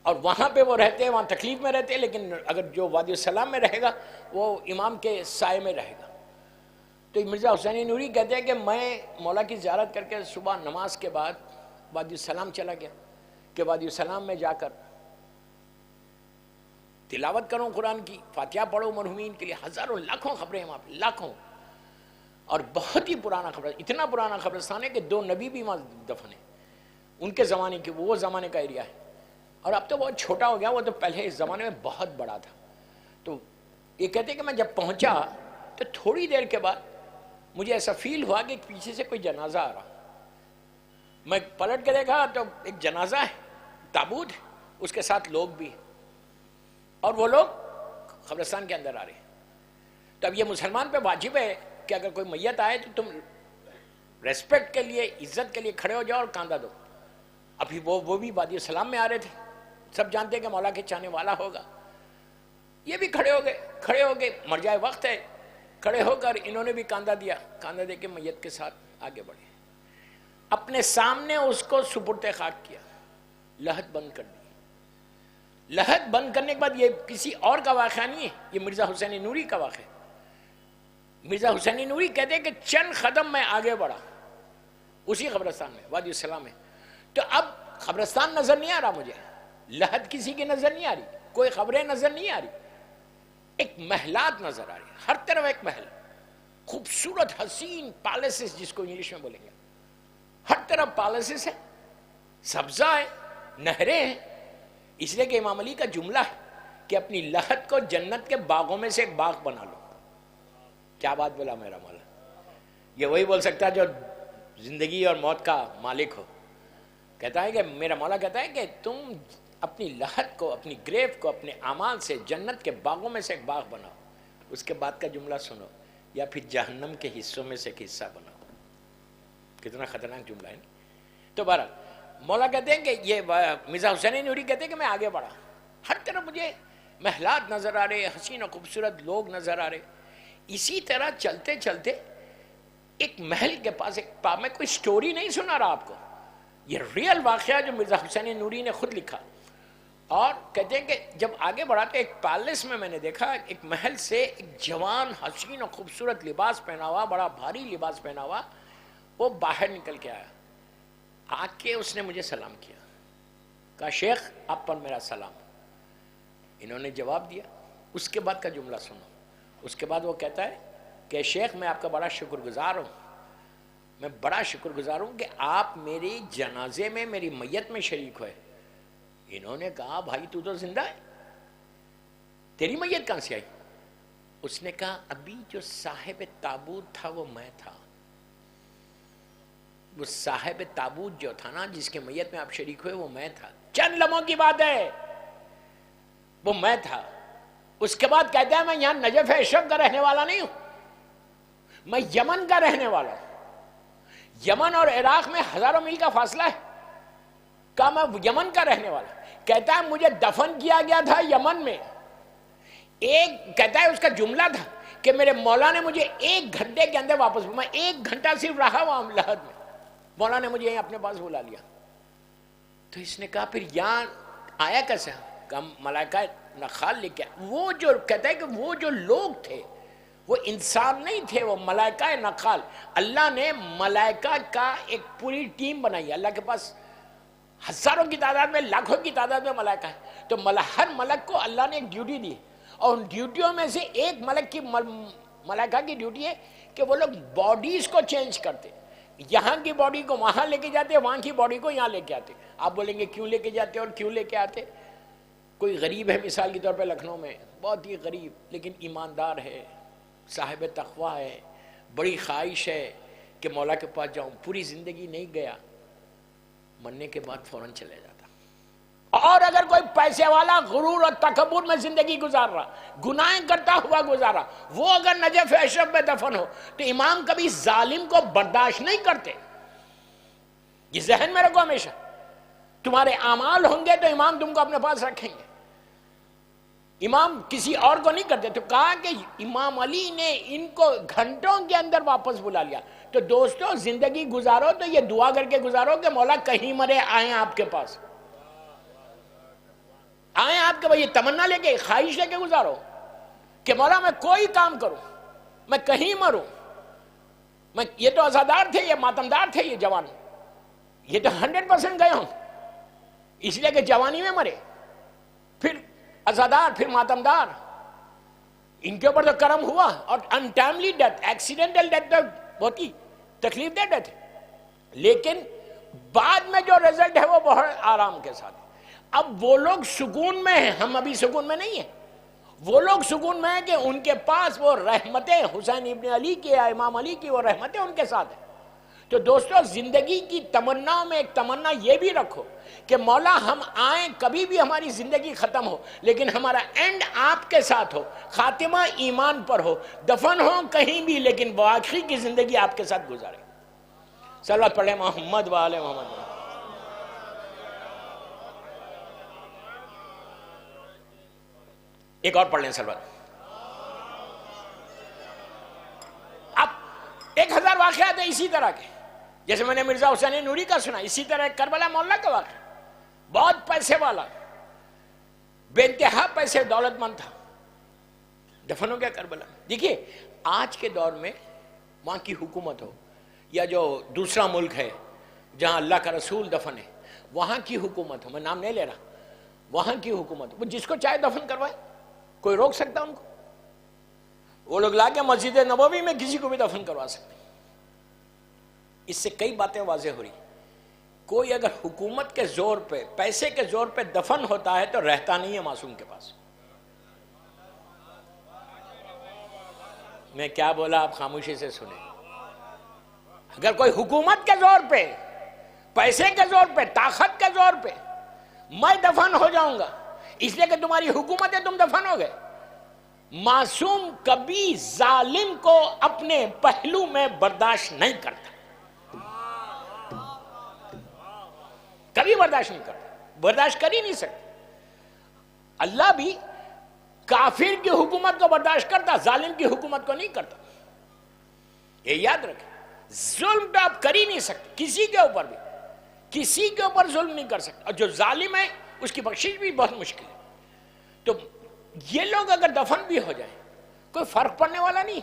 اور وہاں پہ وہ رہتے ہیں, وہاں تکلیف میں رہتے ہیں, لیکن اگر جو وادی السلام میں رہے گا وہ امام کے سائے میں رہے گا. تو مرزا حسین نوری کہتے ہیں کہ میں مولا کی زیارت کر کے صبح نماز کے بعد وادی السلام چلا گیا کہ وادی السلام میں جا کر تلاوت کروں قرآن کی, فاتحہ پڑھو مرحومین کے لیے. ہزاروں لاکھوں خبریں ہیں وہاں پہ, لاکھوں, اور بہت ہی پرانا خبر, اتنا پرانا قبرستان ہے کہ 2 نبی بھی وہاں دفن ہیں ان کے زمانے کے, وہ زمانے کا ایریا ہے. اور اب تو بہت چھوٹا ہو گیا, وہ تو پہلے اس زمانے میں بہت بڑا تھا. تو یہ کہتے ہیں کہ میں جب پہنچا تو تھوڑی دیر کے بعد مجھے ایسا فیل ہوا کہ پیچھے سے کوئی جنازہ آ رہا. میں پلٹ کے دیکھا تو ایک جنازہ ہے, تابوت ہے, اس کے ساتھ لوگ بھی, اور وہ لوگ قبرستان کے اندر آ رہے ہیں. تو اب یہ مسلمان پہ واجب ہے کہ اگر کوئی میت آئے تو تم ریسپیکٹ کے لیے, عزت کے لیے کھڑے ہو جاؤ اور کاندھا دو. ابھی وہ بھی وادی السلام میں آ رہے تھے, سب جانتے ہیں کہ مولا کے چاہنے والا ہوگا. یہ بھی کھڑے ہو گئے, مر جائے وقت ہے, کھڑے ہو کر انہوں نے بھی کاندھا دیا. کاندھا دے کے میت کے ساتھ آگے بڑھے, اپنے سامنے اس کو سپرد خاک کیا, لحد بند کر دی. لحد بند کرنے کے بعد, یہ کسی اور کا واقعہ نہیں ہے, یہ مرزا حسین نوری کا واقعہ ہے. مرزا حسین نوری کہتے ہیں کہ چند قدم میں آگے بڑھا اسی قبرستان میں, وادی السلام میں. تو اب قبرستان نظر نہیں آ رہا مجھے, لحد کسی کی نظر نہیں آ رہی, کوئی خبریں نظر نہیں آ رہی, ایک محلات نظر آ رہی, ہر طرف ایک محل, خوبصورت حسین پیلیسز جس کو انگلش میں بولیں گے, ہر طرف پیلیسز ہے, سبزہ ہے, نہریں ہیں. اس لیے کہ امام علی کا جملہ ہے کہ اپنی لحد کو جنت کے باغوں میں سے ایک باغ بنا لو. کیا بات بولا میرا مولا, یہ وہی بول سکتا ہے جو زندگی اور موت کا مالک ہو. کہتا ہے کہ میرا مولا کہتا ہے کہ تم اپنی لحد کو, اپنی گریف کو اپنے اعمال سے جنت کے باغوں میں سے ایک باغ بناؤ. اس کے بعد کا جملہ سنو, یا پھر جہنم کے حصوں میں سے ایک حصہ بناؤ. کتنا خطرناک جملہ ہے. تو بہرحال مولا کہتے ہیں کہ یہ مرزا حسین نوری کہتے ہیں کہ میں آگے بڑھا, ہر طرف مجھے محلات نظر آ رہے, حسین و خوبصورت لوگ نظر آ رہے. اسی طرح چلتے چلتے ایک محل کے پاس میں کوئی سٹوری نہیں سنا رہا آپ کو, یہ ریئل واقعہ جو مرزا حسین نوری نے خود لکھا. اور کہتے ہیں کہ جب آگے بڑھا تو ایک پیلس میں میں نے دیکھا, ایک محل سے ایک جوان حسین و خوبصورت لباس پہنا ہوا, بڑا بھاری لباس پہنا ہوا, وہ باہر نکل کے آیا. آ کے اس نے مجھے سلام کیا, کہا شیخ آپ پر میرا سلام. انہوں نے جواب دیا. اس کے بعد کا جملہ سنو. اس کے بعد وہ کہتا ہے کہ شیخ میں آپ کا بڑا شکر گزار ہوں, میں بڑا شکر گزار ہوں کہ آپ میری جنازے میں, میری میت میں شریک ہوئے. انہوں نے کہا بھائی تو زندہ ہے, تیری میت کہاں سے آئی؟ اس نے کہا ابھی جو صاحب تابوت تھا وہ میں تھا. وہ صاحب تابوت جو تھا نا, جس کے میت میں آپ شریک ہوئے, وہ میں تھا. چند لمحوں کی بات ہے, وہ میں تھا. اس کے بعد کہتا ہے میں یہاں نجف اشرف کا رہنے والا نہیں ہوں, میں یمن کا رہنے والا ہوں. یمن اور عراق میں ہزاروں میل کا فاصلہ ہے. کہا میں یمن کا رہنے والا. کہتا ہے مجھے دفن کیا گیا تھا یمن میں. کہتا ہے اس کا جملہ تھا کہ میرے مولا نے مجھے 1 گھنٹے کے اندر واپس, میں 1 گھنٹہ صرف رہا وہاں لحد میں, مولا نے مجھے یہیں اپنے پاس بلا لیا. تو اس نے کہا پھر یہاں آیا کیسے؟ کہا ملائکہ نخال لے کے وہ جو کہتا ہے کہ وہ جو لوگ تھے وہ انسان نہیں تھے، وہ ملائکہ نخال. اللہ نے ملائکہ کا ایک پوری ٹیم بنائی ہے. اللہ کے پاس ہزاروں کی تعداد میں، لاکھوں کی تعداد میں ملائکہ ہے. تو ہر ملک کو اللہ نے ایک ڈیوٹی دی، اور ان ڈیوٹیوں میں سے ایک ملائکہ کی ڈیوٹی ہے کہ وہ لوگ باڈیز کو چینج کرتے. یہاں کی باڈی کو وہاں لے کے جاتے، وہاں کی باڈی کو یہاں لے کے آتے. آپ بولیں گے کیوں لے کے جاتے اور کیوں لے کے آتے؟ کوئی غریب ہے مثال کے طور پہ لکھنؤ میں، بہت ہی غریب لیکن ایماندار ہے، صاحب تقویٰ ہے، بڑی خواہش ہے کہ مولا کے پاس جاؤں. پوری زندگی نہیں گیا، مرنے کے بعد فوراً چلے جاتا. اور اگر کوئی پیسے والا غرور اور تکبر میں زندگی گزار رہا، گناہیں کرتا ہوا گزارا، وہ اگر نجف اشرف میں دفن ہو تو امام کبھی ظالم کو برداشت نہیں کرتے. یہ ذہن میں رکھو ہمیشہ. تمہارے اعمال ہوں گے تو امام تم کو اپنے پاس رکھیں گے. امام کسی اور کو نہیں کرتے. تو کہا کہ امام علی نے ان کو گھنٹوں کے اندر واپس بلا لیا. تو دوستو زندگی گزارو تو یہ دعا کر کے گزارو کہ مولا کہیں مرے آئیں آپ کے پاس، آئیں آپ کے پاس. یہ تمنا لے کے، خواہش لے کے گزارو کہ مولا میں کوئی کام کروں، میں کہیں مروں. یہ تو عزادار تھے، یہ ماتمدار تھے، یہ جوان، یہ تو 100% گئے ہوں اس لیے کہ جوانی میں مرے، پھر عزادار، پھر ماتمدار. ان کے اوپر تو کرم ہوا. اور انٹائملی ڈیتھ، ایکسیڈنٹل ڈیتھ تو بہت ہی تکلیف دہ ڈیتھ ہے، لیکن بعد میں جو رزلٹ ہے وہ بہت آرام کے ساتھ. اب وہ لوگ سکون میں ہیں، ہم ابھی سکون میں نہیں ہیں. وہ لوگ سکون میں ہیں کہ ان کے پاس وہ رحمتیں حسین ابن علی کی یا امام علی کی وہ رحمتیں ان کے ساتھ ہیں. تو دوستو زندگی کی تمناؤں میں ایک تمنا یہ بھی رکھو کہ مولا ہم آئیں، کبھی بھی ہماری زندگی ختم ہو لیکن ہمارا اینڈ آپ کے ساتھ ہو، خاتمہ ایمان پر ہو، دفن ہو کہیں بھی لیکن باقی کی زندگی آپ کے ساتھ گزارے. صلوات پڑھیں محمد و آل محمد. ایک اور پڑھ لیں صلوات. اب 1000 واقعات ہیں اسی طرح کے، جیسے میں نے مرزا حسین نوری کا سنا، اسی طرح ایک کربلا مولا کا واقعہ. بہت پیسے والا، بے انتہا پیسے، دولت مند تھا، دفن ہو گیا کربلا. دیکھیے آج کے دور میں وہاں کی حکومت ہو یا جو دوسرا ملک ہے جہاں اللہ کا رسول دفن ہے، وہاں کی حکومت ہو، میں نام نہیں لے رہا، وہاں کی حکومت وہ جس کو چاہے دفن کروائے، کوئی روک سکتا ان کو؟ وہ لوگ لا کے مسجد نبوی میں کسی کو بھی دفن کروا سکتے. اس سے کئی باتیں واضح ہو رہی. کوئی اگر حکومت کے زور پہ، پیسے کے زور پہ دفن ہوتا ہے تو رہتا نہیں ہے معصوم کے پاس. میں کیا بولا آپ خاموشی سے سنیں. اگر کوئی حکومت کے زور پہ، پیسے کے زور پہ، طاقت کے زور پہ میں دفن ہو جاؤں گا اس لیے کہ تمہاری حکومت ہے تم دفن ہو گئے، معصوم کبھی ظالم کو اپنے پہلو میں برداشت نہیں کرتا، کبھی برداشت نہیں کرتا، برداشت کر ہی نہیں سکتا. اللہ بھی کافر کی حکومت کو برداشت کرتا، ظالم کی حکومت کو نہیں کرتا. یہ یاد رکھیں. ظلم تو آپ کر ہی نہیں سکتے کسی کے اوپر بھی، کسی کے اوپر ظلم نہیں کر سکتے، اور جو ظالم ہے اس کی بخشش بھی بہت مشکل ہے. تو یہ لوگ اگر دفن بھی ہو جائیں کوئی فرق پڑنے والا نہیں.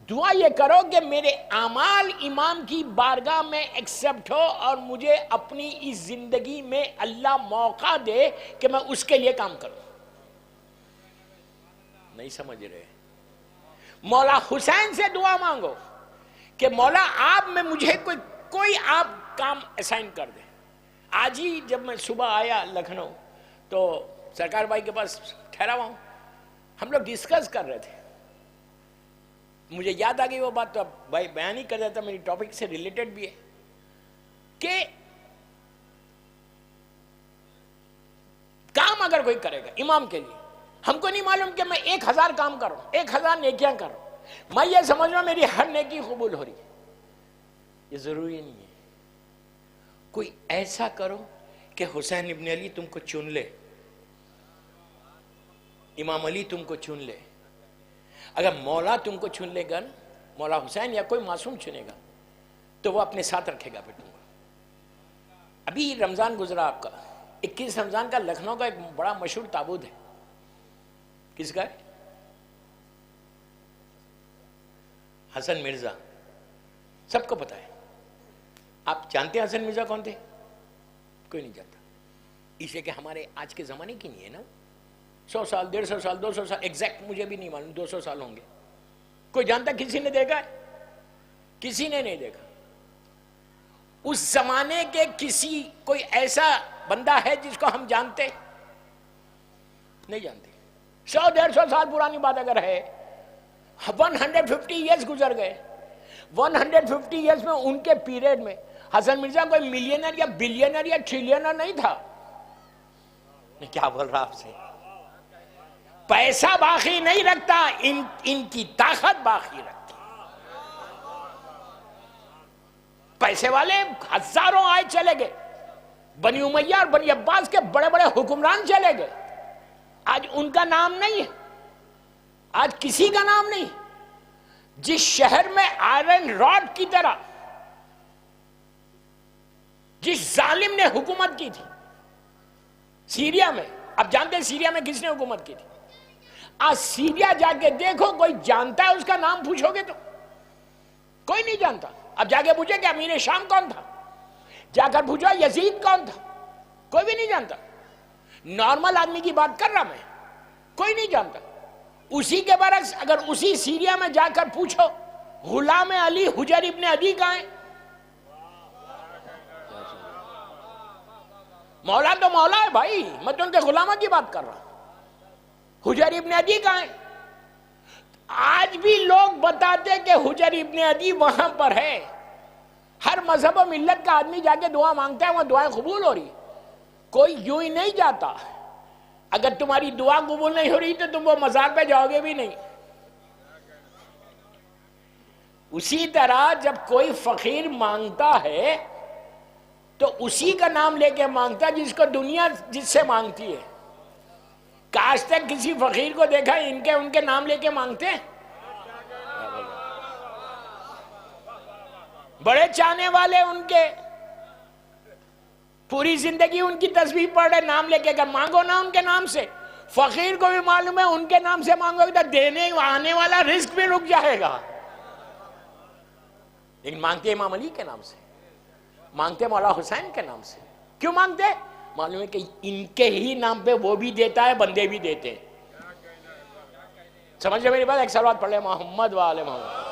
دعا یہ کرو کہ میرے اعمال امام کی بارگاہ میں ایکسیپٹ ہو اور مجھے اپنی اس زندگی میں اللہ موقع دے کہ میں اس کے لیے کام کروں. نہیں سمجھ رہے؟ مولا حسین سے دعا مانگو کہ مولا آپ میں مجھے کوئی آپ کام اسائن کر دیں. آج ہی جب میں صبح آیا لکھنؤ تو سرکار بھائی کے پاس ٹھہرا ہوا ہوں، ہم لوگ ڈسکس کر رہے تھے، مجھے یاد آ گئی وہ بات، تو اب بھائی بیان ہی کر رہا تھا، میری ٹاپک سے ریلیٹڈ بھی ہے کہ کام اگر کوئی کرے گا امام کے لیے، ہم کو نہیں معلوم کہ میں 1000 کام کر رہا ہوں، 1000 نیکیاں کر رہا ہوں، میں یہ سمجھ رہا ہوں میری ہر نیکی قبول ہو رہی ہے. یہ ضروری نہیں ہے. کوئی ایسا کرو کہ حسین ابن علی تم کو چن لے، امام علی تم کو چن لے. اگر مولا تم کو چن لے گا، مولا حسین یا کوئی معصوم چنے گا تو وہ اپنے ساتھ رکھے گا پھر تم کو. ابھی رمضان گزرا آپ کا، 21 رمضان کا لکھنؤ کا ایک بڑا مشہور تابوت ہے، کس کا ہے؟ حسن مرزا، سب کو پتا ہے. آپ جانتے ہیں حسن مرزا کون تھے؟ کوئی نہیں جانتا. اس لیے کہ ہمارے آج کے زمانے کی نہیں ہے نا. 100 سال 150 سال 200 سال ایگزیکٹ مجھے بھی نہیں معلوم، 200 سال ہوں گے. کوئی جانتا کسی نے دیکھا ہے؟ کسی نے نہیں دیکھا. اس زمانے کے کسی کوئی ایسا بندہ ہے جس کو ہم جانتے؟ نہیں جانتے. 100-150 سال پرانی بات اگر ہے، 150 ایئرز گزر گئے. 150 ایئرز میں ان کے پیریڈ میں حسن مرزا کوئی ملینر یا بلینر یا ٹریلینر نہیں تھا. میں کیا بول رہا آپ سے؟ پیسہ باقی نہیں رکھتا، ان کی طاقت باقی رکھتی. پیسے والے ہزاروں آئے چلے گئے، بنی امیہ اور بنی عباس کے بڑے بڑے حکمران چلے گئے. آج ان کا نام نہیں ہے، آج کسی کا نام نہیں. جس شہر میں آئرن راڈ کی طرح جس ظالم نے حکومت کی تھی سیریا میں، اب جانتے ہیں سیریا میں کس نے حکومت کی تھی؟ آج سیریا جا کے دیکھو، کوئی جانتا ہے اس کا نام؟ پوچھو گے تو کوئی نہیں جانتا. اب جا کے پوچھے کہ امیر شام کون تھا، جا کر پوچھو یزید کون تھا، کوئی بھی نہیں جانتا. نارمل آدمی کی بات کر رہا میں، کوئی نہیں جانتا. اسی کے برعکس اگر اسی سیریا میں جا کر پوچھو غلام علی حجر ابن عدی کہاں ہیں؟ مولا تو مولا ہے بھائی، میں تو ان کے غلاموں کی بات کر رہا ہوں. حجر ابن عدی کہاں ہیں؟ آج بھی لوگ بتاتے کہ حجر ابن عدی وہاں پر ہے. ہر مذہب و ملت کا آدمی جا کے دعا مانگتا ہے، وہاں دعائیں قبول ہو رہی. کوئی یوں ہی نہیں جاتا. اگر تمہاری دعا قبول نہیں ہو رہی تو تم وہ مزار پہ جاؤ گے بھی نہیں. اسی طرح جب کوئی فقیر مانگتا ہے تو اسی کا نام لے کے مانگتا جس کو دنیا جس سے مانگتی ہے. کاش تک کسی فقیر کو دیکھا ان کے نام لے کے مانگتے ہیں؟ بڑے چاہنے والے ان کے، پوری زندگی ان کی تسبیح پڑھ رہے، نام لے کے کہ مانگو نا ان کے نام سے. فقیر کو بھی معلوم ہے ان کے نام سے مانگو گے تو دینے آنے والا رزق بھی رک جائے گا. لیکن مانگتے امام علی کے نام سے، مانگتے مولا حسین کے نام سے. کیوں مانگتے؟ معلوم ہے کہ ان کے ہی نام پہ وہ بھی دیتا ہے، بندے بھی دیتے ہیں. سمجھ میری بات؟ ایک صلوات پڑھ لے محمد و آل محمد.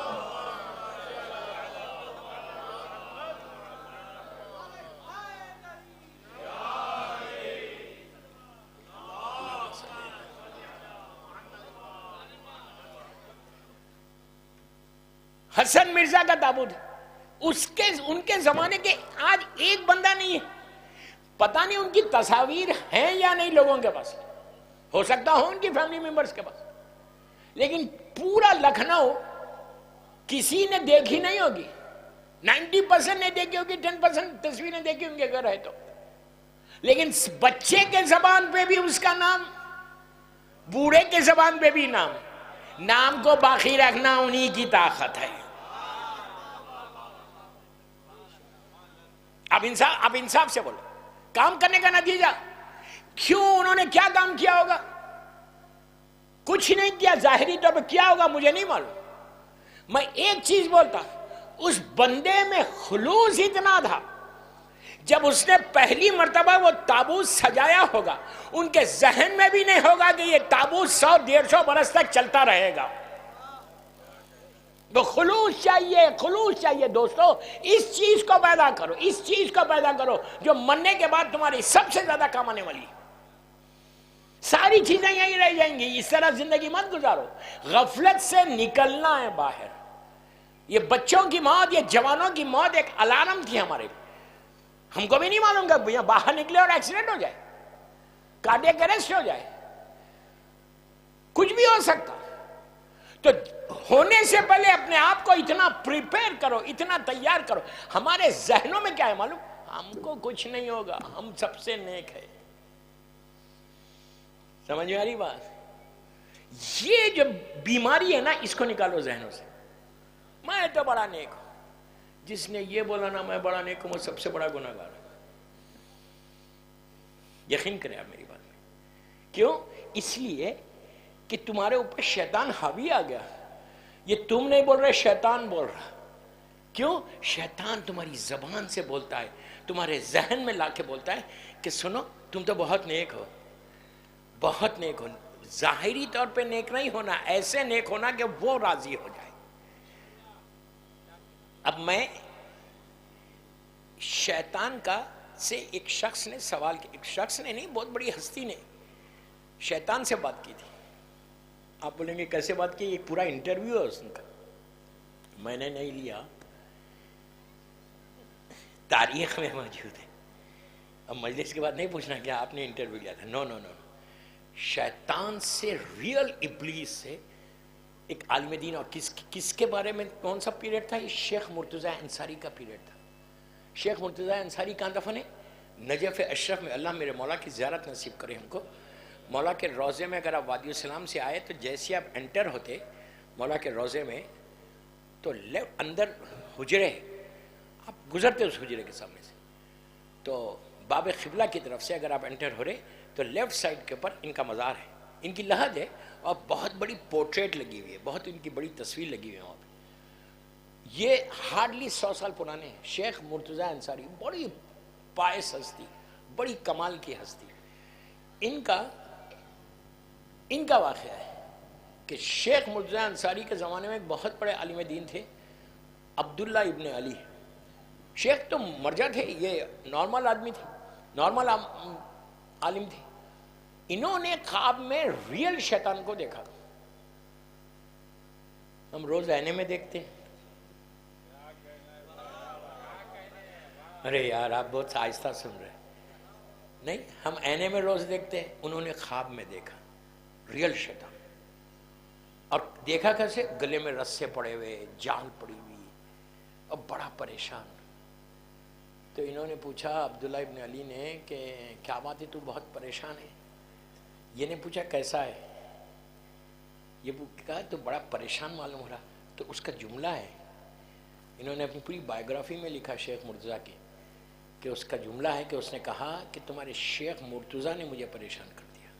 حسن مرزا کا تابوت ان کے زمانے کے آج ایک بندہ نہیں ہے. پتہ نہیں ان کی تصاویر ہیں یا نہیں لوگوں کے پاس، ہو سکتا ہو ان کی فیملی ممبرز کے پاس، لیکن پورا لکھنؤ کسی نے دیکھی نہیں ہوگی. 90% نے دیکھی ہوگی، 10% تصویریں دیکھی ہوں گے اگر ہے تو. لیکن بچے کے زبان پہ بھی اس کا نام، بوڑھے کے زبان پہ بھی نام کو باقی رکھنا انہی کی طاقت ہے. اب انصاف سے بولو، کام کرنے کا نتیجہ کیوں؟ انہوں نے کیا کام کیا ہوگا؟ کچھ نہیں کیا. ظاہری طور پہ کیا ہوگا مجھے نہیں معلوم. میں ایک چیز بولتا، اس بندے میں خلوص اتنا تھا، جب اس نے پہلی مرتبہ وہ تابوت سجایا ہوگا ان کے ذہن میں بھی نہیں ہوگا کہ یہ تابوت 100-150 برس تک چلتا رہے گا. وہ خلوص چاہیے دوستو. اس چیز کو پیدا کرو جو مرنے کے بعد تمہاری سب سے زیادہ کام آنے والی. ساری چیزیں یہیں رہ جائیں گی. اس طرح زندگی مت گزارو. غفلت سے نکلنا ہے باہر. یہ بچوں کی موت، یہ جوانوں کی موت ایک الارم تھی ہمارے لیے. ہم کو بھی نہیں معلوم کہ باہر نکلے اور ایکسیڈنٹ ہو جائے، کارڈیک اریسٹ ہو جائے، کچھ بھی ہو سکتا. تو ہونے سے پہلے اپنے آپ کو اتنا پریپیئر کرو، اتنا تیار کرو. ہمارے ذہنوں میں کیا ہے معلوم؟ ہم کو کچھ نہیں ہوگا، ہم سب سے نیک ہے. سمجھ میں آ رہی بات؟ یہ جو بیماری ہے نا، اس کو نکالو ذہنوں سے. میں تو بڑا نیک ہوں. جس نے یہ بولا نا میں بڑا نیک ہوں، وہ سب سے بڑا گناہگار ہے. یقین کریں آپ میری بات میں. کیوں؟ اس لیے کہ تمہارے اوپر شیطان حاوی آ گیا. یہ تم نہیں بول رہے، شیطان بول رہا. کیوں؟ شیطان تمہاری زبان سے بولتا ہے، تمہارے ذہن میں لا کے بولتا ہے کہ سنو تم تو بہت نیک ہو، بہت نیک ہو. ظاہری طور پہ نیک نہیں ہونا، ایسے نیک ہونا کہ وہ راضی ہو جائے. اب میں شیطان کا سے ایک شخص نے سوال کیا، ایک شخص نے نہیں، بہت بڑی ہستی نے شیطان سے بات کی تھی. آپ بولیں گے کیسے بات کی؟ ایک پورا انٹرویو ہے اس کا، میں نے نہیں لیا، تاریخ میں موجود ہے. اب مجلس کے بعد نہیں پوچھنا کہ آپ نے انٹرویو لیا تھا. نو نو نو، شیطان سے، ریئل ابلیس سے ایک عالم دین. اور کس کے بارے میں؟ کون سا پیریڈ تھا یہ؟ شیخ مرتضیٰ انصاری کا پیریڈ تھا. شیخ مرتضیٰ انصاری کہاں دفن ہے؟ نجف اشرف میں. اللہ میرے مولا کی زیارت نصیب کرے ہم کو. مولا کے روضے میں اگر آپ وادی السلام سے آئے تو جیسے آپ انٹر ہوتے مولا کے روضے میں تو لیفٹ اندر حجرے، آپ گزرتے اس حجرے کے سامنے سے تو باب قبلہ کی طرف سے اگر آپ انٹر ہو رہے تو لیفٹ سائڈ کے اوپر ان کا مزار ہے. ان کی لحد ہے اور بہت بڑی پورٹریٹ لگی ہوئی ہے، بہت ان کی بڑی تصویر لگی ہوئی ہے وہاں پہ. یہ ہارڈلی 100 سال پرانے ہیں. شیخ مرتضیٰ انصاری بڑی پائس ہستی، بڑی کمال کی ہستی. ان کا واقعہ ہے کہ شیخ مرتضیٰ انصاری کے زمانے میں ایک بہت بڑے عالم دین تھے، عبداللہ ابن علی. شیخ تو مرجع تھے، یہ نارمل آدمی تھے، نارمل عالم تھے. انہوں نے خواب میں ریئل شیطان کو دیکھا. ہم روز آئینے میں دیکھتے ہیں. ارے یار آپ بہت آہستہ سن رہے. نہیں، ہم آئینے میں روز دیکھتے ہیں، انہوں نے خواب میں دیکھا ریئل شیطان. اور دیکھا کیسے؟ گلے میں رسے پڑے ہوئے، جال پڑی ہوئی اور بڑا پریشان. تو انہوں نے پوچھا عبداللہ ابن علی نے کہ کیا بات ہے، تو بہت پریشان ہے؟ یہ نے پوچھا کیسا ہے؟ یہ کہا تو بڑا پریشان معلوم ہو رہا. تو اس کا جملہ ہے، انہوں نے اپنی پوری بائیوگرافی میں لکھا شیخ مرتضیٰ کی، کہ اس کا جملہ ہے کہ اس نے کہا کہ تمہارے شیخ مرتضیٰ نے مجھے پریشان کر دیا.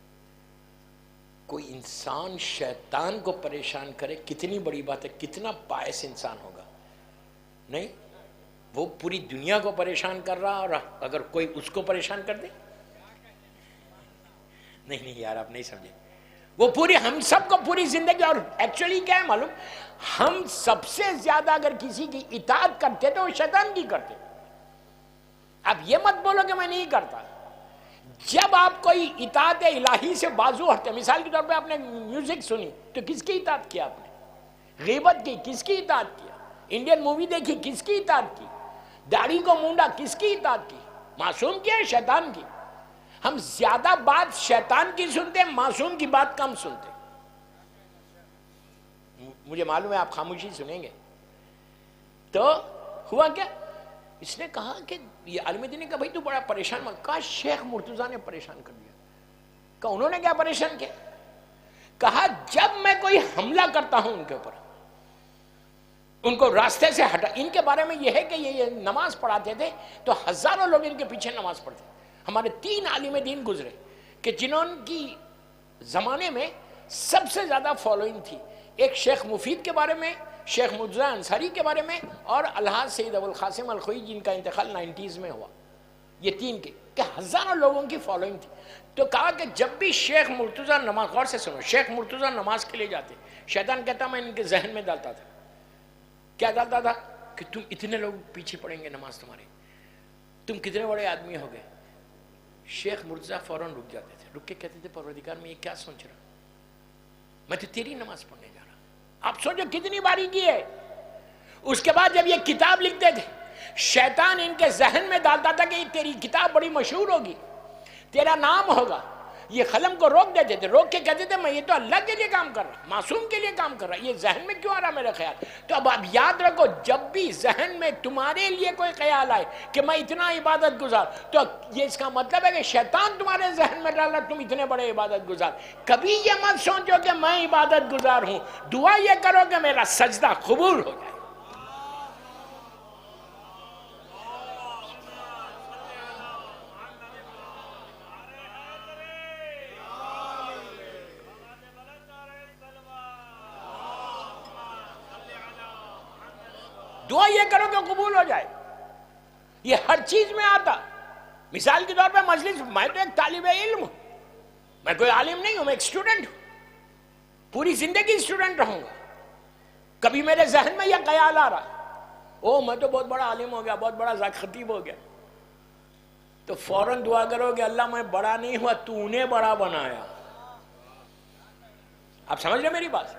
کوئی انسان شیطان کو پریشان کرے کتنی بڑی بات ہے، کتنا پائس انسان ہوگا. نہیں، وہ پوری دنیا کو پریشان کر رہا، اور اگر کوئی اس کو پریشان کر دے. نہیں یار آپ نہیں سمجھے. وہ پوری ہم سب کو پوری زندگی. اور ایکچولی کیا ہے معلوم، ہم سب سے زیادہ اگر کسی کی اطاعت کرتے تو وہ شیطان کی کرتے. اب یہ مت بولو کہ میں نہیں کرتا. جب آپ کوئی اطاعت الہی سے بازو ہٹتے، مثال کے طور پہ آپ نے میوزک سنی تو کس کی اطاعت کیا؟ آپ نے غیبت کی، کس کی اطاعت کیا؟ انڈین مووی دیکھی، کس کی اطاعت کی؟ داڑھی کو مونڈا، کس کی اطاعت کی؟ معصوم کی ہے؟ شیطان کی. ہم زیادہ بات شیطان کی سنتے، معصوم کی بات کم سنتے. مجھے معلوم ہے آپ خاموشی سنیں گے. تو ہوا کیا؟ اس نے کہا کہ یہ عالم دین نے کہا بھائی تو بڑا پریشان. کہا شیخ مرتضیٰ نے پریشان کر دیا. کہا انہوں نے کیا پریشان کیا؟ کہا جب میں کوئی حملہ کرتا ہوں ان کے اوپر، ان کو راستے سے ہٹا. ان کے بارے میں یہ ہے کہ یہ نماز پڑھاتے تھے تو ہزاروں لوگ ان کے پیچھے نماز پڑھتے. ہمارے 3 عالم دین گزرے کہ جنہوں کی زمانے میں سب سے زیادہ فالوئنگ تھی. ایک شیخ مفید کے بارے میں، شیخ مرتضیٰ انصاری کے بارے میں، اور الحاج سید ابوالقاسم الخوئی جن کا انتقال 90s میں ہوا. یہ 3 کے کہ ہزاروں لوگوں کی فالوئنگ تھی. تو کہا کہ جب بھی شیخ مرتضیٰ نماز، غور سے سنو، شیخ مرتضیٰ نماز کے لیے جاتے، شیطان کہتا میں ان کے ذہن میں ڈالتا تھا. کیا ڈالتا تھا؟ کہ تم اتنے لوگ پیچھے پڑیں گے نماز تمہارے، تم کتنے بڑے آدمی ہو گئے. شیخ مرتضیٰ فوراً رک جاتے تھے، رک کے کہتے تھے پروردگار میں یہ کیا سوچ رہا، میں تو تیری نماز پڑھنے جا رہا. آپ سوچو کتنی باریکی ہے. اس کے بعد جب یہ کتاب لکھتے تھے، شیطان ان کے ذہن میں ڈالتا تھا کہ تیری کتاب بڑی مشہور ہوگی، تیرا نام ہوگا. یہ قلم کو روک دیتے تھے، روک کے کہتے تھے میں یہ تو اللہ کے لیے کام کر رہا، معصوم کے لیے کام کر رہا، یہ ذہن میں کیوں آ رہا میرا خیال. تو اب آپ یاد رکھو، جب بھی ذہن میں تمہارے لیے کوئی خیال آئے کہ میں اتنا عبادت گزار، تو یہ اس کا مطلب ہے کہ شیطان تمہارے ذہن میں ڈال رہا تم اتنے بڑے عبادت گزار. کبھی یہ مت سوچو کہ میں عبادت گزار ہوں، دعا یہ کرو کہ میرا سجدہ قبول ہو جائے. دعا یہ کرو کہ قبول ہو جائے. یہ ہر چیز میں آتا. مثال کے طور پہ مجلس، میں تو ایک طالب علم ہوں، میں کوئی عالم نہیں ہوں، میں ایک اسٹوڈنٹ ہوں، پوری زندگی اسٹوڈنٹ رہوں گا. کبھی میرے ذہن میں یہ خیال آ رہا او میں تو بہت بڑا عالم ہو گیا، بہت بڑا خطیب ہو گیا، تو فوراً دعا کرو کہ اللہ میں بڑا نہیں ہوا، تو نے بڑا بنایا. آپ سمجھ رہے میری بات؟